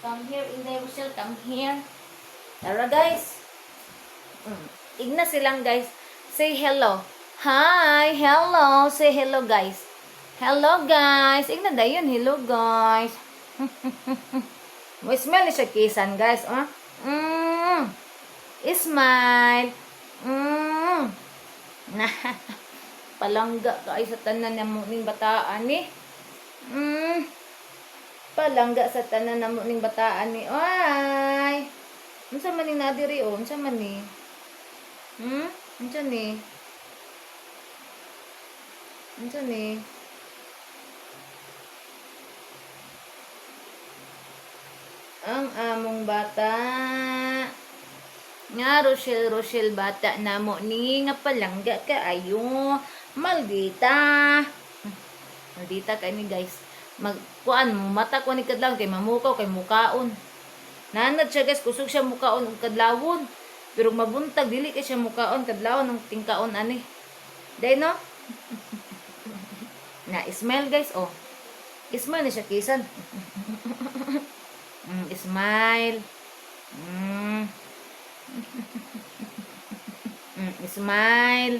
Come here, Inday Rosel, come here. Tara guys. Igna silang guys. Say hello. Hi, hello. Say hello guys. Hello guys. Igna dayon, hello guys. Mo smell ni siya kisan guys. Smile. Palangga ka ay sa tanan na mo ning bataan ni. Palangga sa tanan na mo ning bataan ni. Ay. Unsa man ning nadiri o? Unsa man ni? Unsa ni? Unsa ni? Ang among bata. Nga Rochelle bata na mo ni nga palangga ka ayo. Maldita. Maldita kay ni guys. Magkuan mo mata ko ni kadlaw kay mamukaw kay mukaon. Nanad siya guys kusog siya mukaon og kadlawon. Pero mabuntag dili kay siya mukaon kadlawon ng tingkaon ani. Day no? Na smile guys oh. Smile na siya kisan. Smile. Smile.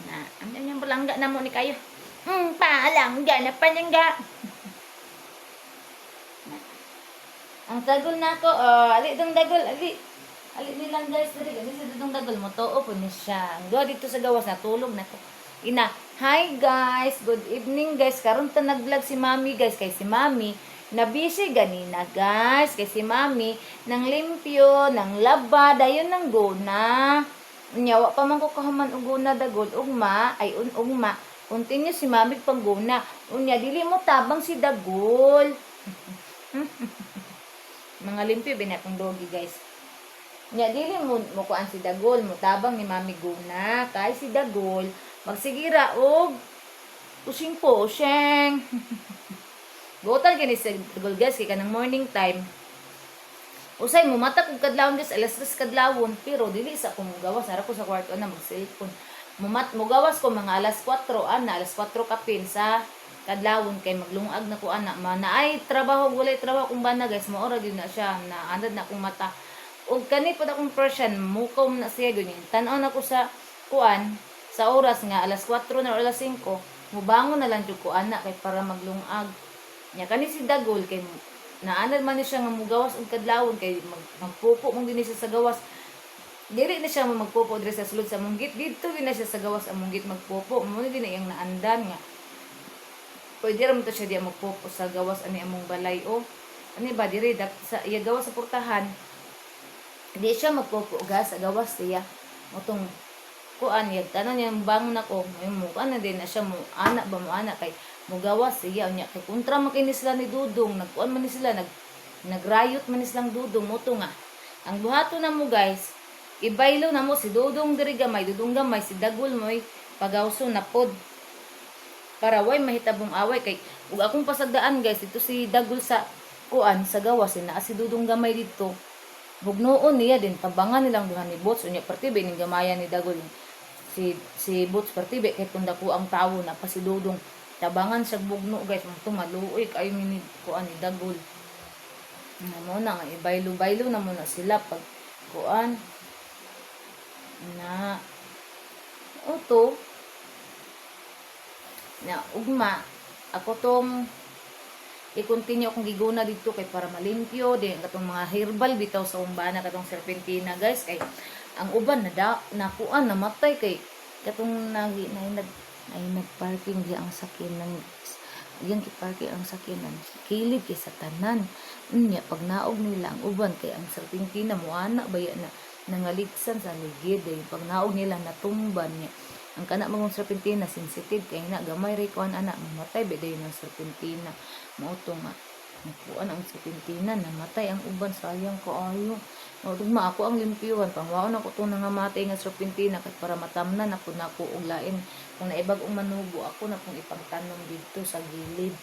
Na, ang yung palangga na mo ni kayo. Palangga na palangga. Ang dagol na ako, ali dong dagol, ali. Ali nilang guys, dali, ali sa dong dagol mo, too po ni siya. Go dito sa gawas, natulog na ko. Ina, hi guys, good evening guys. Karon ta nag-vlog si Mami guys, kay si Mami na busy ganina guys, kay si Mami nang limpyo, nang laba, dayon nang guna. Nyawa pa man ko kahuman og guna dagol, ugma, ay ugma. Continue si Mami pangguna. Unya dili mo tabang si dagol. Mga limpyo binatong dogi guys. Nya dili mo kuan si dagol, mo tabang ni Mami guna, kay si dagol magsigira og pusing posyeng. Buotan kini sa dagol guys kay kanang morning time. Usay mo mata kog kadlawon guys, alas 3 kadlawon, pero dili sa ko mugawas, ara ko sa kwarto na mag-cellphone. Mugawas ko mga alas 4 alas 4 kapin sa kadlawon kay maglungag na ko ana ay trabaho walay trabaho kung bana guys maora gyud na siya na andad na akong mata ug kani pud akong person mukaw na siya gyud tan-aw na ko sa kuan sa oras nga alas 4 na o alas 5 mubangon na lang jud ko ana kay para maglungag nya kani si dagol kay naanad man ni siya nga mugawas og kadlawon kay magpupo mong dinhi siya sa gawas dili na siya magpupo diri sa sulod sa munggit dito na siya sa gawas ang munggit magpupo mo ni dinhi yang naandan nga pwede ram to siya di magpupo sa gawas ani among balay o ani ba diri sa iya gawas sa portahan di siya magpupo sa gawas siya motong kuan yag tanan niya bangon ako mo ana din na siya mo ana ba mo ana kay mugawas siya nya kay kontra man kini sila ni Dudong nagkuan man ni sila nagrayot man ni silang Dudong mo to nga ang buhaton na mo guys ibaylo na mo si Dudong diri gamay Dudong gamay si Dagol moy pagawso na pod para way mahitabong away kay ug akong pasagdaan guys ito si Dagol sa kuan sa gawas na si Dudong gamay dito bugnoon niya din tabangan nilang duha ni Bots unya partibe ning gamayan ni Dagol si Bots partibe kay tunda ko ang tawo na pa si Dudong tabangan sa bugno guys mo maluoy kayo ni kuan ni Dagol mo na nga ibaylo-baylo na muna sila pag kuan na uto na ugma ako tong i-continue akong giguna dito kay para malimpyo din katong mga herbal bitaw sa umbana katong serpentina guys kay ang uban na kuan namatay kay katong nagparking di ang sakyanan yan kiparking ang sakyanan kilid kay sa tanan unya pag naog nila ang uban kay ang serpentina muana baya na nangaligsan sa ligid pag naog nila natumban niya ang kana mong serpentina sensitive kay na gamay ray kuan ana mamatay beday ng serpentina mao to nga kuan ang serpentina namatay ang uban sayang kaayo mao dugma ako ang limpyuhan pangwaon ako to nga matay nga serpentina kat para matamnan ako nako og lain kung naibag-ong manubo ako na kung ipangtanom dito sa gilid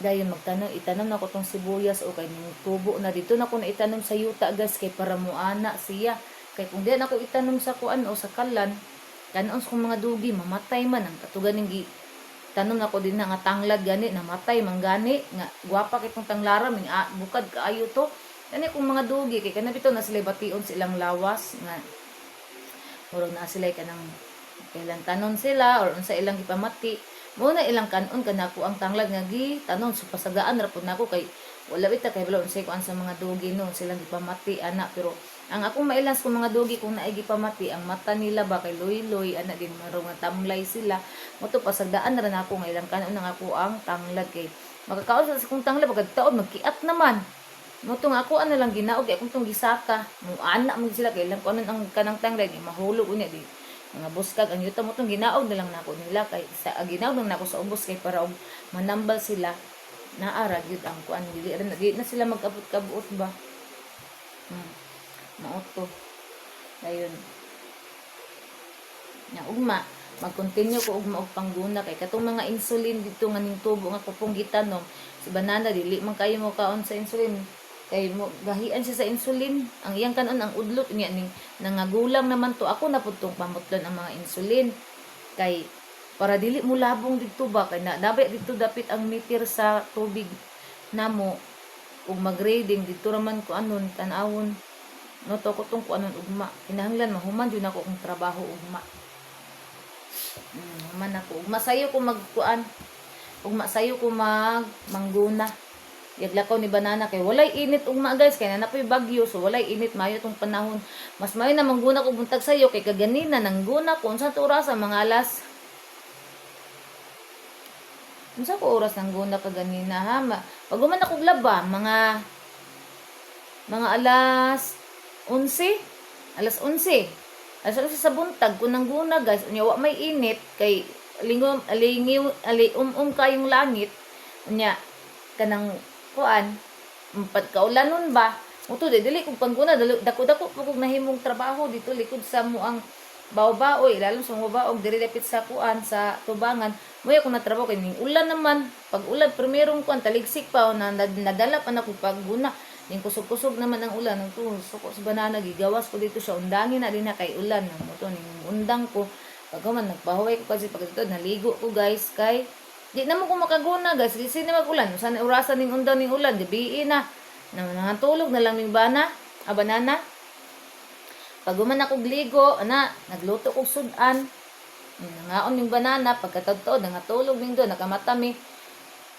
dayon magtanom itanom na ko tong sibuyas o kay ning tubo na dito na ko na itanom sa yuta guys kay para muana siya kay kung di na ko itanom sa kuan o sa kalan kanon sa mga dugi mamatay man ang katugan ning tanom na ko din na nga tanglad gani namatay man gani nga gwapa kitong tanglara ming bukad kaayo to kani kung mga dugi kay kana bitaw na sila bation silang lawas nga murag na sila kanang kailan tanon sila or unsa ilang gipamati mo na ilang kanon kanako ang tanglad nga gi tanon so pasagaan ra pud nako kay wala bita kay wala unsay kuan sa mga dugi no silang gipamati ana pero ang akong mailans kung mga dugi kung naay gipamati ang mata nila ba kay loy-loy ana din marong nga tamlay sila mo to pasagdaan ra nako nga ilang kanon nga ako ang tanglad kay makakaon sa kung tanglad pagka taon magkiat naman mo to nga ako ano lang ginaog kay akong tong gisaka mo ana mo sila kay ilang kanon ang kanang tanglad ni mahulog unya di mga buskag ang yuta mo tong ginaog na lang nako nila kay sa ginaog lang nako sa ubos kay para og manambal sila naara gyud ang kuan dili na sila magabot-kabuot ba mao to dayon nya ugma mag-continue ko og maog pangguna kay katong mga insulin dito nga ning tubo nga kupong gitanom si banana dili man kayo mo kaon sa insulin kay mo gahian siya sa insulin ang iyang kanon ang udlot niya ning nangagulang naman to ako na pud tong pamutlon ang mga insulin kay para dili mo labong dito ba kay nabay dito dapit ang meter sa tubig namo ug mag-grading dito raman ko anon tan-awon no to ko tong kuanon ugma kinahanglan mahuman jud ako kung trabaho ugma man ako ugma sayo ko magkuan ugma sayo ko mangguna yaglakaw ni banana kay walay init ugma guys kay nanapoy bagyo so walay init mayo tong panahon mas mayo na mangguna ko buntag sayo kay kaganina nangguna ko unsa to oras sa mga alas unsa ko oras nangguna kaganina ha pag man ako laba mga alas 11 alas 11 sa buntag kung nangguna guys unya wa may init kay kayong langit unya kanang kuan pagkaulanon ba uto dili kog pangguna dako-dako pag nahimong trabaho dito likod sa muang baw-baoy lalo sa mga baog diri dapit sa kuan sa tubangan mo ako na trabaho kay ning ulan naman pag ulan primerong kuan taligsik pa na nadala pa na ko pagguna ning kusog-kusog naman ang ulan nang suko sa banana gigawas ko dito sa undangin na din na kay ulan nang mo to ning undang ko pag man nagpahuway ko kasi pag dito naligo ko guys kay di na mo ko makaguna guys kasi na mag-ulan sana orasan ning undang ning ulan gabi na nangatulog na lang ning banana pag man ako gligo ana nagluto kog sudan nangaon ning banana pagkatadto nangatulog ning do nakamatami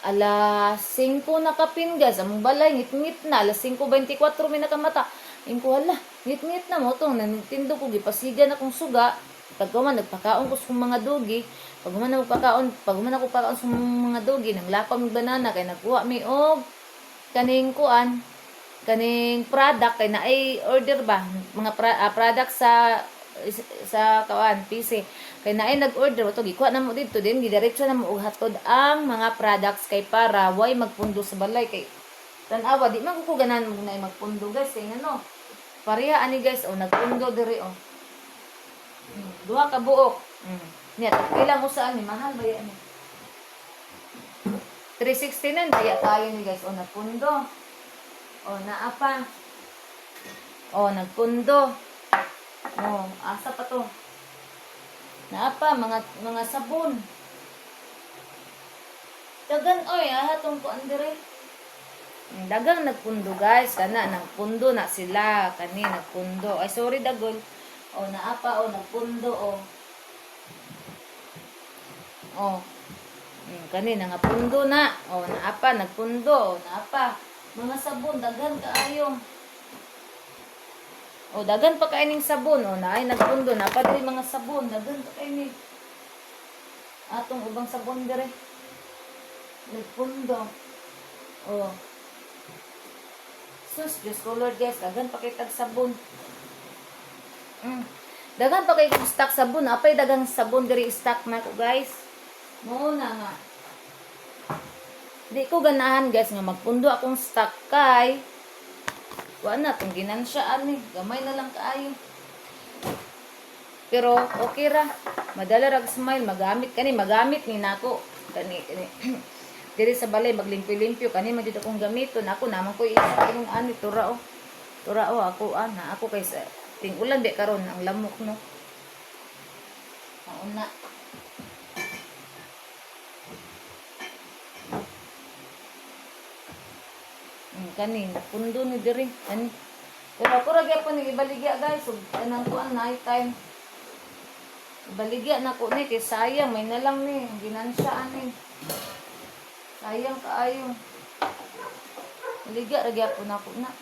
alas 5 nakapingas among balay ngit-ngit na alas 5:24 mi nakamata ingko hala ngit-ngit na mo tong nanitindo ko gipasigan akong suga pagkuman nagpakaon ko sa mga dogi pagkuman ako pakaon sa mga dogi nang lakaw mig banana kay nagkuha mi og kaning product kay naay order ba mga product sa kawan PC kay naay nag-order to gikuha na mo dito din gidiretso na mo og hatod ang mga products kay para way magpundo sa balay kay tan-awa di man ko ganan mo na magpundo guys kay ngano pareha ani guys nagpundo diri duha ka buok niya ilang usaan ni mahal ba yan 369 kaya tayo ni guys nagpundo naapa nagpundo asa pa to naapa mga sabon dagan hatong ko andere dagang nagpundo guys kana nagpundo na sila kani nagpundo ay sorry dagol naapa nagpundo kani nangapundo na naapa nagpundo naapa mga sabon dagan kaayo dagan pa kay ning sabon naay nagpundo na pa diri mga sabon dagan pa kay ni atong ubang sabon dire nagpundo sus Diyos ko Lord guys dagan pa kay tag sabon dagan pa kay stock sabon apay dagang sabon diri stock na ko guys mo na nga di ko ganahan guys nga magpundo akong stock kay wala itong ginansyaan gamay na lang kaayo pero okay ra madala rag smile magamit ni nako kani diri sa balay maglimpyo-limpyo kani man jud akong gamiton ako naman ko isang ani turao ako ako kay sa ting ulan di karon ang lamok no mauna kani pundo ni diri kani pero ako ra gyapon ni ibaligya guys ug kanang tuan night time ibaligya na ko ni kay sayang may nalang ni ginansyaan ni sayang kaayo ibaligya ra gyapon ako na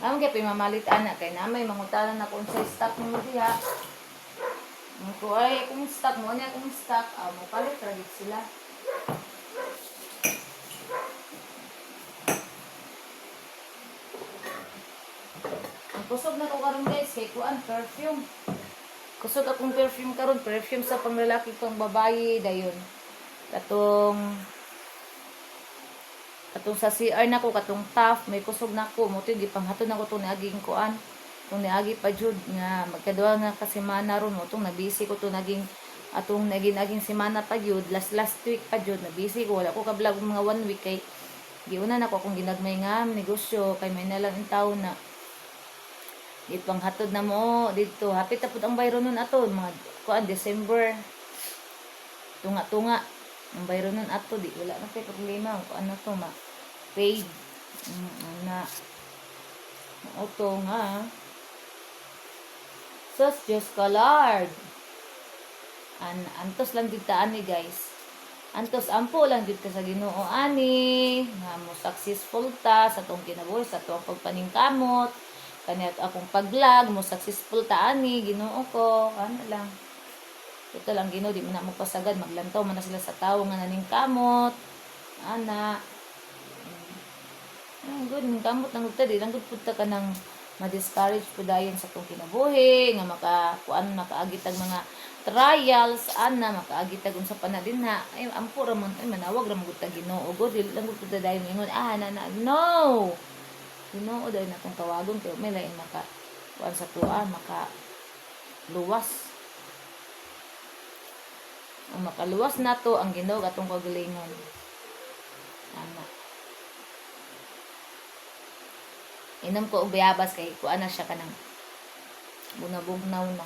Ang gyapon mamalit ana kay namay mangutanan ako sa stock mo diha ko ay akong stock mo niya akong stock mo palit ragit sila ang kusog na ko karon guys kay kuan perfume kusog akong perfume karon perfume sa panglalaki pang babayi dayon katong Katong sa CR na ko, katong tough, may kusog na ko. Muto, gipanghaton na ko itong niaging kuan. Itong niagi pa jud nga, magkadua nga kasimana ron. Muto, nabisi ko itong naging, atong naging simana pa jud. Last week pa jud, nabisi ko. Wala ko kablog mga 1 week kay, giuna na ko akong ginagmay nga negosyo. Kay may nalang yung taon na. Ipanghatod na mo dito. Hapit tapos ang bayro nun ato. Mga kuan, December. Tunga-tunga. Ang bayro nun ato, di wala na kayo problema kung ano to paid na auto nga sus Diyos ka Lord antos lang dito ani guys, antos ampo lang dito sa Ginoo ani nga mo successful ta sa tong kinabuhi sa tong pagpaningkamot kaniya akong pag-vlog mo successful ta ani Ginoo ko ano lang. Ito lang Ginoo, di mo na mo pasagad, maglantaw man na sila sa tao nga naning kamot. Ana. Ang good, ning kamot nang gud di lang gud punta ka nang ma-discourage pud dayon sa tong kinabuhi nga makaagitag mga trials ana makaagitag unsa pa na dinha. Ay ampo ra man ay manawag ra man gud ta Ginoo. God, di lang gud punta dayon ingon na no. Ginoo dayon natong tawagon kay may lain maka kuan sa tuwa maka luwas. Ang makaluwas na to ang Ginoo atong kagalingon. Ana. Inom ko og bayabas kay kuan na siya kanang bunabugnaw na.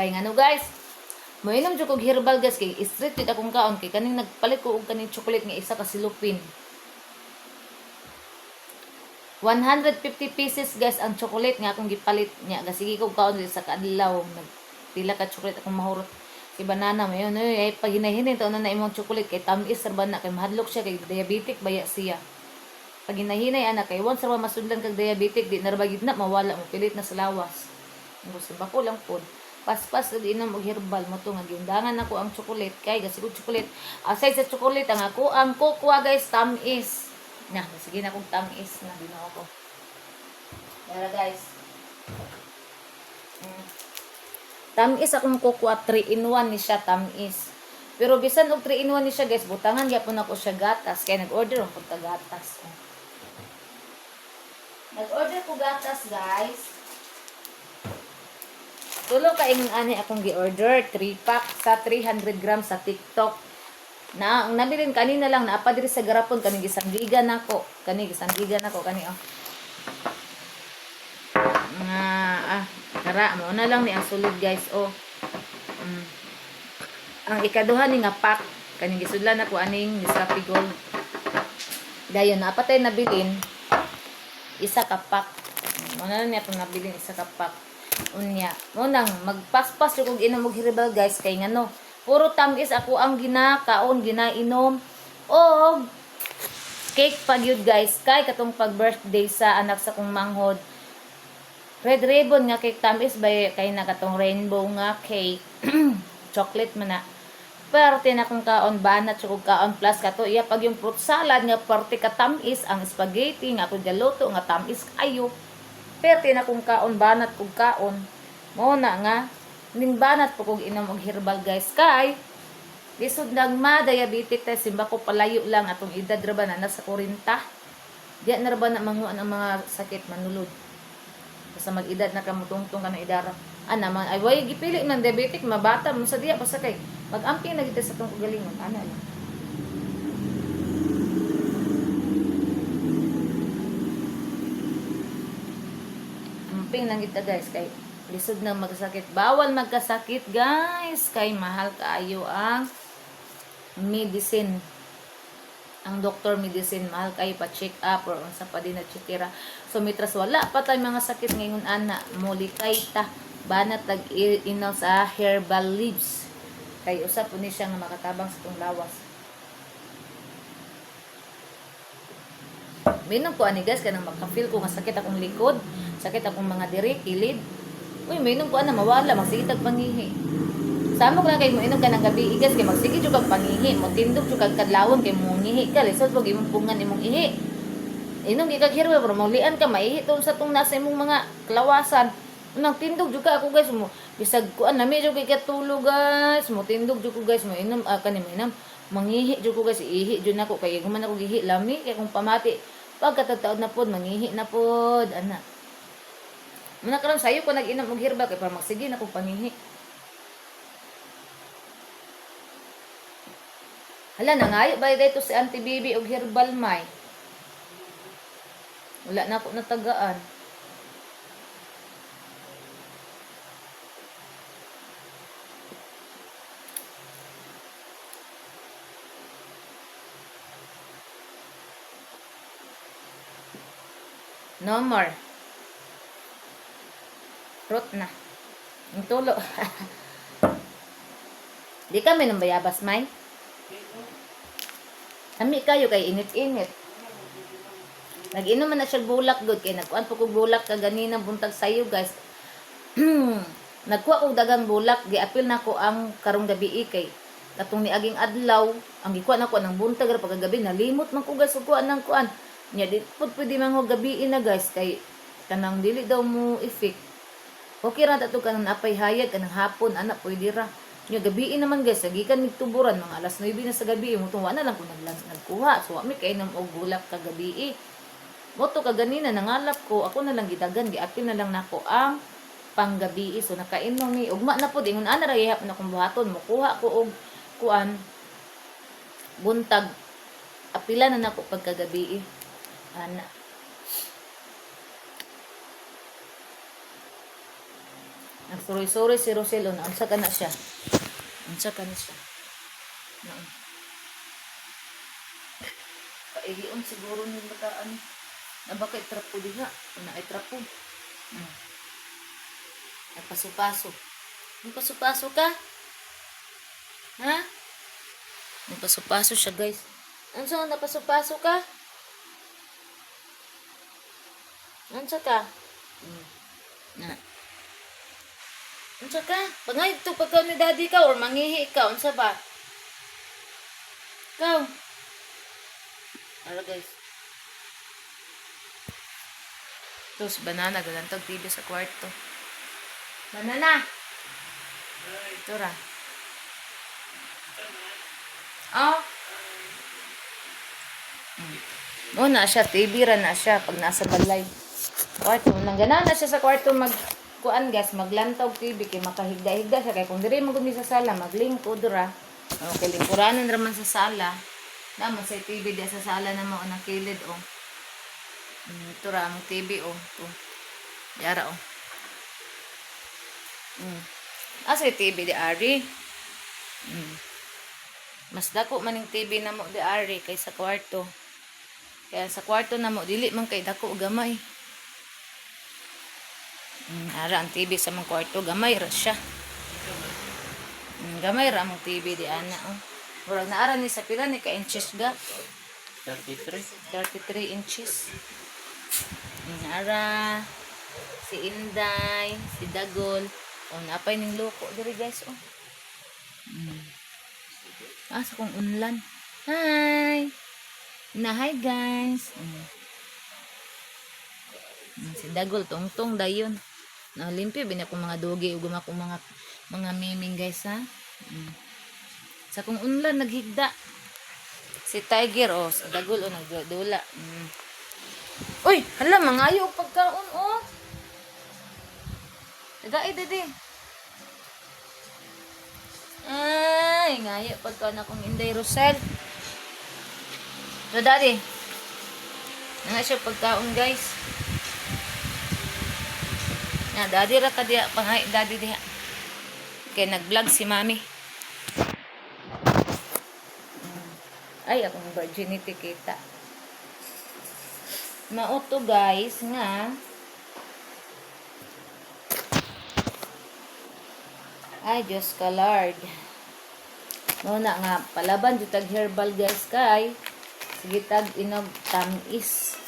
Kay ngano guys, moinom jud kog herbal gas kay straight jud akong kaon kay kaning nagpalit ko og kaning chocolate nga isa ka silupin. 150 pieces guys ang chocolate nga akong gipalit niya. Sige ko kaon sa kadlaw. Nagpila ka chocolate akong mahurot. Si banana mo yun. Ay pag hinahinay taon na imong chocolate kay tamis ra ba na kay mahadlok siya kay diabetic baya siya. Pag hinahinay anak kay once ra masudlan kag diabetic di na ra bagid na mawala mo pilit na sa lawas. Gusto ba ko lang pod. Paspas og inom og herbal mo to nga giundangan ako ang chocolate kay kasi ko chocolate. Aside sa chocolate ang ako ang cocoa guys tamis. Na, sige na kung tamis na Ginoo ko. Dara guys. Tamis akong cocoa 3 in 1 ni siya tamis. Pero bisan og 3 in 1 ni siya guys, butangan gyapon ako siya gatas kay nag-order ako ta gatas. Nag-order ko gatas guys. Tulo ka ingon ani akong gi-order 3 pack sa 300 grams sa TikTok. Na ang nabilin kanina lang naapa diri sa garapon kani gisandigan nako kani oh kara mo na lang ni ang sulod guys oh ang ikaduha ni nga pack kani gisudlan nako aning Nisrapi Gold dayon naapa tay nabilin isa ka pack mo na lang ni atong nabilin isa ka pack unya mo nang magpaspas ug inom og herbal guys kay ngano puro tamis ako ang ginakaon, ginainom. O, cake pa yun guys. Kay katong pag-birthday sa anak sa kong manghod. Red ribbon nga cake tamis ba kay na katong rainbow nga cake. Chocolate man na. Pero tinakong kaon, banat tsukog kaon plus kato. Iya pag yung fruit salad nga parte ka tamis, ang spaghetti nga kung galuto nga tamis kayo. Pero tinakong kaon, banat kog kaon. Mo na nga. Ning banat po kong inom og herbal guys kay lisod nagma diabetic ta simba ko palayo lang atong edad ra ba na nasa 40 diya na ra ba na manguan ang mga sakit manulod basta mag-edad na kamutungtong ka na idara ana man ay way gipili man diabetic mabata mo sa diya basta kay pag-amping na gid sa tong kagalingon ana lang amping lang kita guys kay lisod na magkasakit. Bawal magkasakit, guys. Kay mahal kaayo ang medicine. Ang doctor medicine, mahal kayo pa check up or unsa pa din na chikira. So, mitras wala pa tayo mga sakit ngayon, ana. Muli kay ta. Banat tag-inaw sa herbal leaves. Kay usap po ni siya nga makatabang sa itong lawas. Minom ko ani guys, kanang makafeel ko nga sakit akong likod. Sakit akong mga diri, kilid. Uy, mainom ko ana mawala, magsige tag pangihi. Samo ko lang kay mo inom ka ng gabi igas kay magsige jud kag pangihi, mo tindog jud kag kadlawon kay mo ngihi ka, lisod wag imong pungan imong ihi. Inom gi kag herbal pero maulian ka maihi tong sa tong nasa imong mga klawasan. Nang tindog jud ka ako guys mo. Bisag kuan na medyo kay katulog guys. Mo tindog jud ko guys, mo inom kani mo inom. Mangihi jud ko guys, ihi jud nako kay guman ako gihi lami kay kung pamati. Pagkatataod na pod mangihi na pod ana. Muna karon sayo ko nag-inom og herbal kay para magsige na ko pangihi. Hala nangayo ba dito si Auntie Bibi og herbal may. Wala na ako natagaan. No more. Rot na. Ang tulo. Di kami nang bayabas, May. Kami kayo kay init-init. Nag-inom man na siya bulak good kay nagkuan po ko bulak kaganina buntag sayo guys. Nagkuha ko dagang bulak, giapil na ko ang karong gabi kay katong niaging adlaw, ang gikuha na ko ng buntag ra pagkagabi nalimot man ko guys ug kuan nang kuan. Nya di pud pwede man ho gabi na guys kay kanang dili daw mo effect. Okay ra tato kanang apay hayag kanang hapon ana pwede ra. Nya gabi naman guys, gikan nigtuburan mga alas 9 na sa gabi mo tuwa na lang ko nagkuha. So ami kay nam og bulak kagabi. Moto kaganina nangalap ko, ako na lang gidagan, giapil na lang nako ang panggabi. So nakainom ni ugma na pud ingon ana ra gihap na kong buhaton mo kuha ko og kuan buntag apila na nako pagkagabi. Ana. Nagsuroy-suroy si Roselo na unsa ka na siya. Unsa ka na siya. Noon. Paigion siguro ni bataan. Na baka itrapo diha. Na itrapo. Ay paso-paso. May paso-paso ka? Ha? May paso-paso siya guys. Unsa na paso-paso ka? Unsa ka? Na. Unsa ka? Pangay to pagka ni daddy ka or mangihi ka, unsa ba? Ikaw. Ara guys. Ito si Banana, galantag TV sa kwarto. Banana! Ito ra. Oh. Oh, na siya. TV ra na siya pag nasa balay. Kwarto. Nanggana na siya sa kwarto kuan guys, maglantaw TV kay makahigda-higda siya kay kung diri mo gud sa sala maglingkod ra. Okay, lingkuranan ra man sa sala. Naman sa TV di sa sala na mo ang kilid oh. Ito ra ang TV oh. Ito. Yara oh. Asa TV di ari. Mas dako man ning TV na mo di ari kay sa kwarto. Kaya sa kwarto na mo dili man kay dako gamay. Ara ang TV sa mga kwarto, gamay ra siya. Gamay ra ang TV di ana oh. Murag naara ni sa pila ni ka inches ga? 33 inches. Ara si Inday, si Dagol. Oh, napay ning loko diri guys oh. Sa kong unlan. Hi. Hi guys. Si Dagol tungtong dayon. Nalimpyo bin akong mga dogi ug akong mga miming guys ha. Sa kong unlan naghigda. Si Tiger oh, si Dagol oh nagdula. Uy, hala mangayo og pagkaon oh. Dagay dede. Ay, ngayo pagkaon akong Inday Rosel. So daddy. Nga siya pagkaon guys. Na daddy ra ka diha pangay daddy diha. Kay nag-vlog si mami. Ay akong virginity kita. Mauto guys nga ay Diyos ka Lord. Muna nga palaban jud tag herbal guys kay sige tag inog tamis.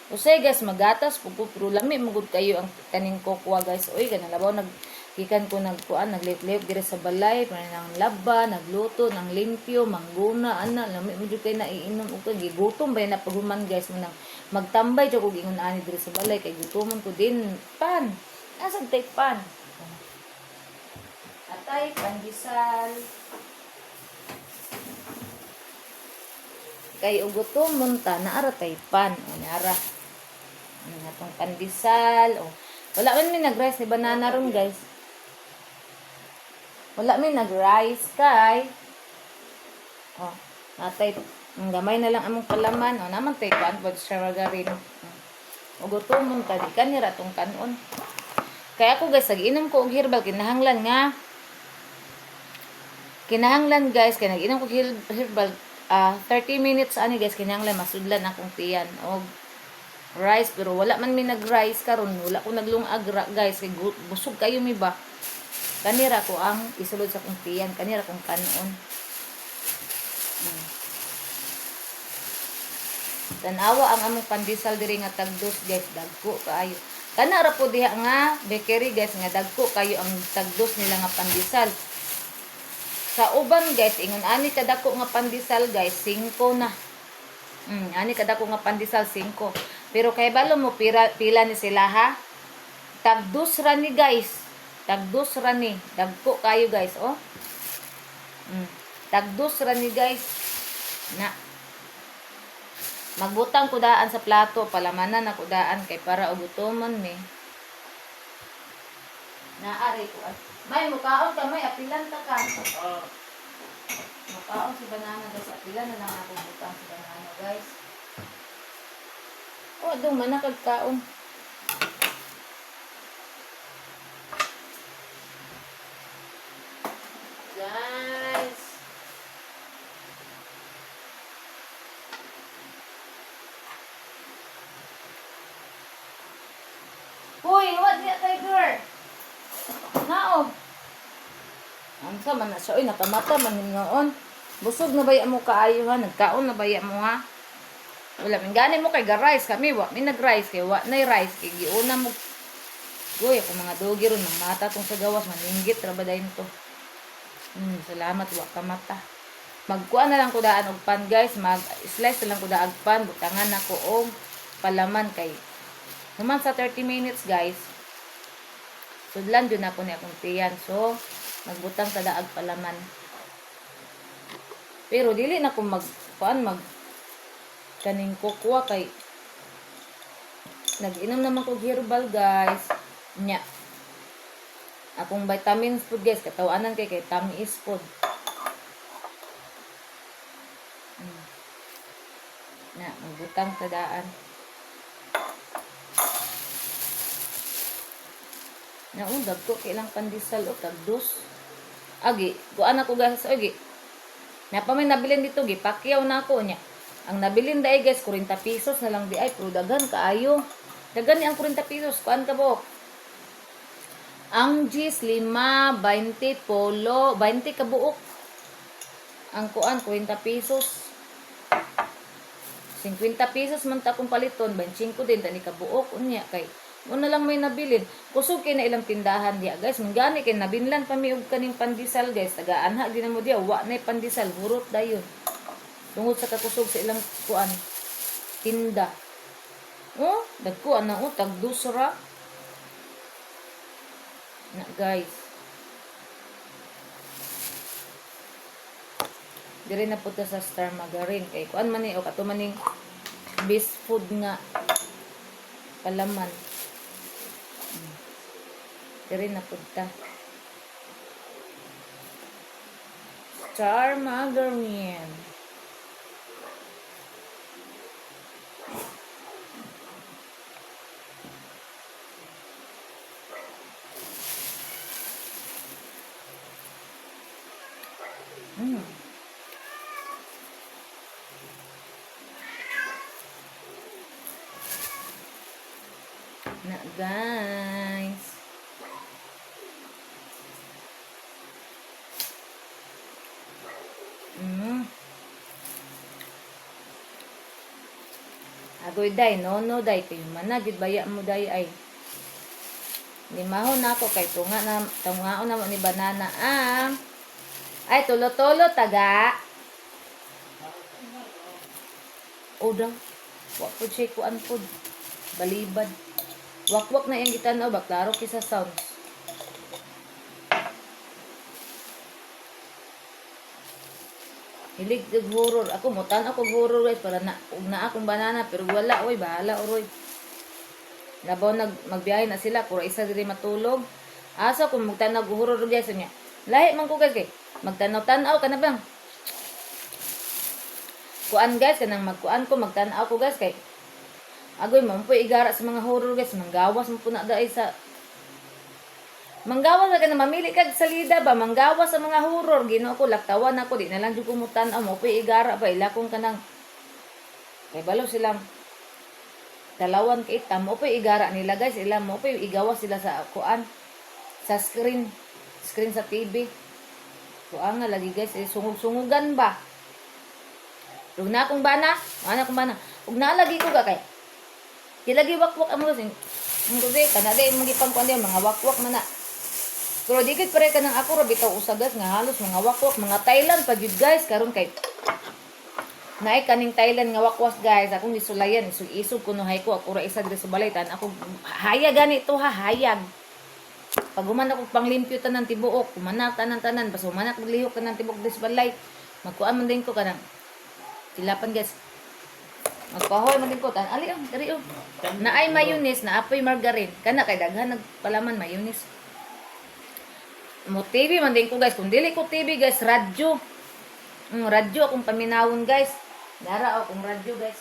Usay guys magatas pugpo pero lami magud kayo ang kaning kokwa guys. Oy kana labaw nagkikan ko nagkuan naglip-lip dire sa balay nang laba nagluto nang limpyo mangguna ana lami mo jud kay naiinom og gigutom bay na paghuman guys mo nang magtambay jud og ingon ani dire sa balay kay gutomon ko din pan. Asa tay pan? tay pandesal. Kay ugutom munta naara tay pan o naara. Ano na tong pandesal o wala man may nag-rice ni banana ron guys. Wala may nag-rice kay oh natay ang gamay na lang among palaman o naman tay kuan pod sa margarine. Ugutom munta di kanira tong kanon. Kaya ako guys nagiinom ko og herbal kinahanglan guys kay nagiinom ko herbal 30 minutes ani guys kinahanglan masudlan akong tiyan og rice pero wala man mi nag-rice karon wala ko naglungag guys kay busog kayo mi ba kanira ko ang isulod sa akong tiyan kanira kong kanon. Tanawa ang among pandesal diri nga tagdos guys dagko kaayo kana ra po diha nga bakery guys nga dagko kayo ang tagdos nila nga pandesal. Sa uban guys, ingon ani kadako nga pandesal guys, 5 na. Ani kadako nga pandesal 5. Pero kay balo mo pila ni sila ha? Tagdos ra ni guys. Tagdos ra ni. Dagko kayo guys, oh. Tagdos ra ni guys. Na. Magbutang ko daan sa plato, palamanan ako daan kay para ugutomon ni. Naari ko. May mukaon ka, may apilan ka ka. Mukaon si banana guys. Apilan na lang ako butang si banana guys. Oh, doon man nakagkaon. Guys. Hoy, what niya tiger? Nao. Amsa man na siya. Uy, nakamata man ngaon. Busog na baya mo kaayo ha. Nagkaon na baya mo ha. Wala, mingani mo kay ga-rice kami. Wa, may nag-rice kay wa na rice. Kay giuna mo. Uy, ako mga dogi ron. Mga mata tong sa gawas. Maninggit. Trabadayin to. Salamat. Wa kamata. Magkuha na lang ko daan og pan guys. Mag-slice na lang ko daag pan. Butangan ako og palaman kay. Naman sa 30 minutes guys. Sudlan dyan ako ni akong tiyan. So, magbutang sa daag palaman. Pero, dili na ko kaning kukuha kay nag-inom naman ko herbal guys. Nya. Akong vitamins food guys. Katawanan kay tamis food. Na, magbutang sa daan. Naundag ko kailang pandesal o tagdos. Agi, kuan ako guys, agi. Napa may nabilin dito gi, pakyaw na ako nya. Ang nabilin dai guys 40 pesos na lang di ay pero daghan kaayo. Daghan ni ang 40 pesos, kuan ka bo. Ang gis 5, 20 polo, 20 ka buok. Ang kuan 40 pesos. 50 pesos man ta kung paliton, 25 din tani ka buok unya kay una lang may nabilin. Kusog kay na ilang tindahan diya guys. Mangani kay nabinlan pa mi og kaning pandesal guys. Tagaan ha din mo diya wa nay pandesal hurot dayon. Tungod sa kakusog sa ilang kuan tinda. Oh, dagko ana oh tagdusra. Na guys. Dire na punta sa Star Margarine kay kuan man ni o katumaning best food nga palaman. Dire na punta. Star Margarine. Na guys. Agoy day, no day kay managid baya mo day ay. Limahon na ako kay tungaon na mo ni banana ang ay tulo-tulo taga. Oda. Wa pud siya kuan pud. Balibad. Wakwak na yung gitanaw ba klaro kisa sounds. Hilig og horror. Ako mutan ako horror guys para na ug na akong banana pero wala oy bahala oroy. Labaw magbiyahe na sila puro isa diri matulog. Asa kung magtanaw og horror guys niya. Lahi man ko guys kay magtanaw-tanaw ka na bang. Kuan guys kanang magkuan ko magtanaw ko guys kay agoy mo po igara sa mga horror guys manggawas mo po na dai sa manggawas na ka na mamili kag salida ba manggawas sa mga horror Ginoo ko laktawan ako di na lang jud ko mo tan-aw mo po igara ba ilakong kanang kay balo silang dalawan kay tam mo po igara nila guys ila mo po igawas sila sa kuan sa screen sa TV kuan nga lagi guys sungug-sungugan ba ug na akong bana ug nalagi ko ga kay kilagi wakwak amo sing ngudi kanade mo gipang kuan mga wakwak man na pero dikit pare ka ng ako ra bitaw usagas nga halos mga wakwak mga Thailand pa jud guys karon kay naay kaning Thailand nga wakwas guys akong gisulayan isog kuno hay ko ako ra isa diri sa balay tan ako hayag gani to ha hayag pag human ako panglimpyo tanan tibuok kumanak tanan basta humanak maglihok tanan tibuok diri sa balay magkuan man din ko kanang tilapan guys magpahoy man din ko tan ali diri naay mayonnaise na apoy margarine kana kay daghan nagpalaman mayonnaise mo TV man din ko guys kung dili ko TV guys radyo radyo akong paminawon guys dara akong radyo guys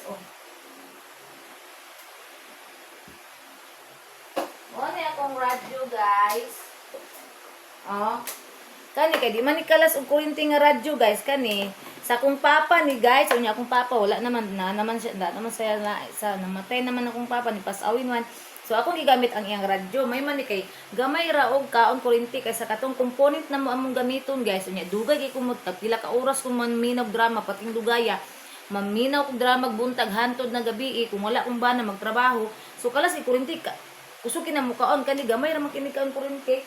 Wala akong radyo guys kani kay di man ni kalas og kuryente nga radyo guys kani sa akong papa ni guys unya akong papa wala naman saya sa namatay naman akong papa ni pasawin man so akong gigamit ang iyang radyo may man ni kay gamay ra og kaon kuryente kay sa katong component na mo among gamiton guys unya dugay kay kumot pila ka oras kung maminaw drama pating dugaya maminaw kog drama buntag hantod na gabi kung wala kong bana magtrabaho so kalas ni kuryente ka kusukin na mo kaon kani gamay ra man kini kaon kuryente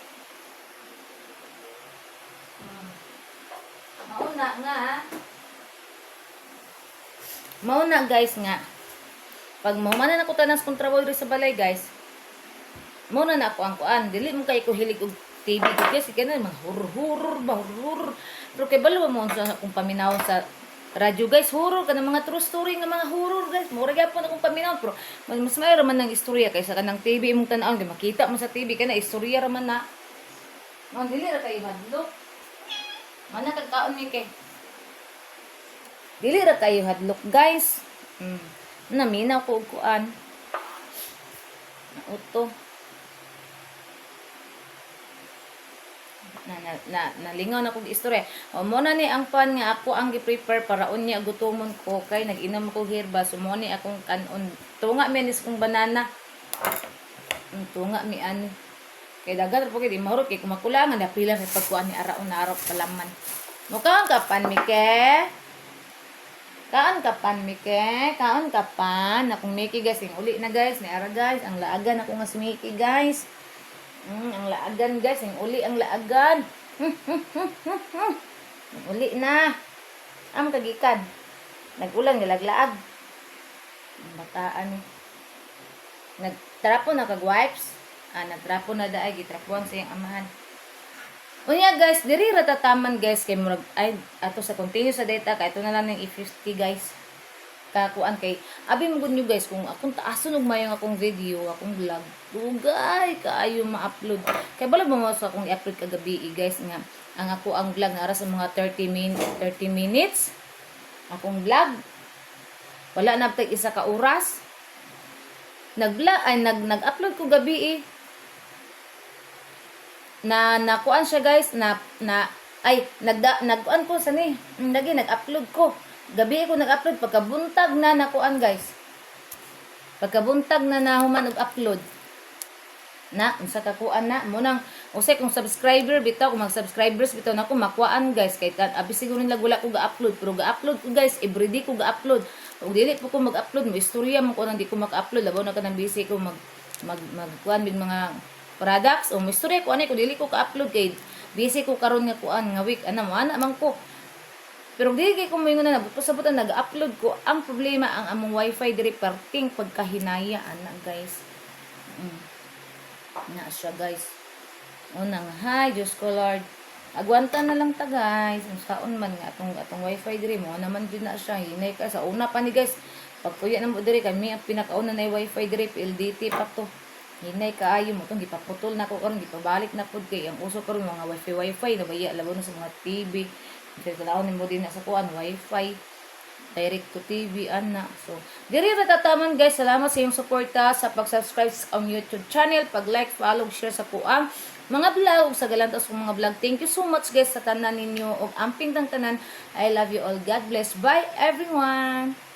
Mauna guys nga. Pag mahumanan ako tanas kong trabaho diri sa balay guys. Mauna na ako ang kuan. Dili mo kay ko hilig og TV guys kana mga horror. Pero kay balo mo sa akong paminaw sa radyo guys horror kana mga true story nga mga horror guys. Mura gyapon akong paminaw pero mas mayro man ng istorya kaysa kanang TV imong tan-aw di makita mo sa TV kana istorya ra man na. Mo dili ra kay hadlok. Mana kagkaon mi kay dili ra kayo hadlok guys naminaw ko og kuan uto nalingaw na kog istorya o mo na ni ang pan nga ako ang gi-prepare para unya gutomon ko kay nag-inom ko herba so mo ni akong kanon tunga menis kong banana tunga mi ani kay dagat po kay di mahurot kay kumakulangan dapila sa pagkuan ni araw na araw palaman mo kaon kapan mi ke kaon kapan akong Mickey guys yung uli na guys ni ara guys ang laagan ako nga si Mickey guys ang laagan guys yung uli ang laagan uli na am kagikan nagulang nilaglaag bataan nagtrapo na kag wipes nagtrapo na daay gitrapuan sa iyang amahan unya guys diri ra tataman guys kay murag ay ato sa continue sa data kay ito na lang yung E50 guys kakuan kay abi mo gud nyo guys kung akong taason og mayong akong video akong vlog dugay kaayo ma-upload kay bala mo sa akong i-upload kagabi guys nga ang ako ang vlog na ara sa mga 30 minutes akong vlog wala na tag isa ka oras nag-upload ko gabi na nakuan siya guys nagkuan ko sa ni lagi nag-upload ko gabi ko nag-upload pagkabuntag na nakuan guys pagkabuntag na nahuman og-upload na unsa ka kuan na mo nang usay kung subscriber bitaw kung mag-subscribers bitaw nako makuan guys kay abi siguro nila wala ko ga-upload pero ga-upload ko guys everyday ko ga-upload ug dili po ko mag-upload mo istorya mo ko nang di ko mag-upload labaw na kanang busy ko magkuan big mga products o mystery ko ani ko dili ko ka-upload kay busy ko karon nga kuan nga week ana man ko pero dili kay ko moingon na sabutan nag-upload ko ang problema ang among wifi diri perting pagkahinaya ana guys na siya guys unang hi Diyos ko Lord Agwanta na lang ta guys. Ang saon man nga atong wifi diri mo naman din na siya hinay ka sa una pa ni guys. Pagpuya na mo diri kami ang pinakauna na wifi diri PLDT pa to. Hinay kaayo mo tong gipaputol na ko karon gipabalik na pud kay ang uso karon mga wifi na baya labo na sa mga TV. Kasi kailangan mo din na sa kuan wifi direct to TV ana. So, diri ra tataman guys. Salamat sa iyong suporta sa pag-subscribe sa ang YouTube channel, pag-like, follow, share sa puang mga vlog ug sa galantas kong mga vlog. Thank you so much guys sa tanan ninyo ug amping tang tanan. I love you all. God bless. Bye everyone.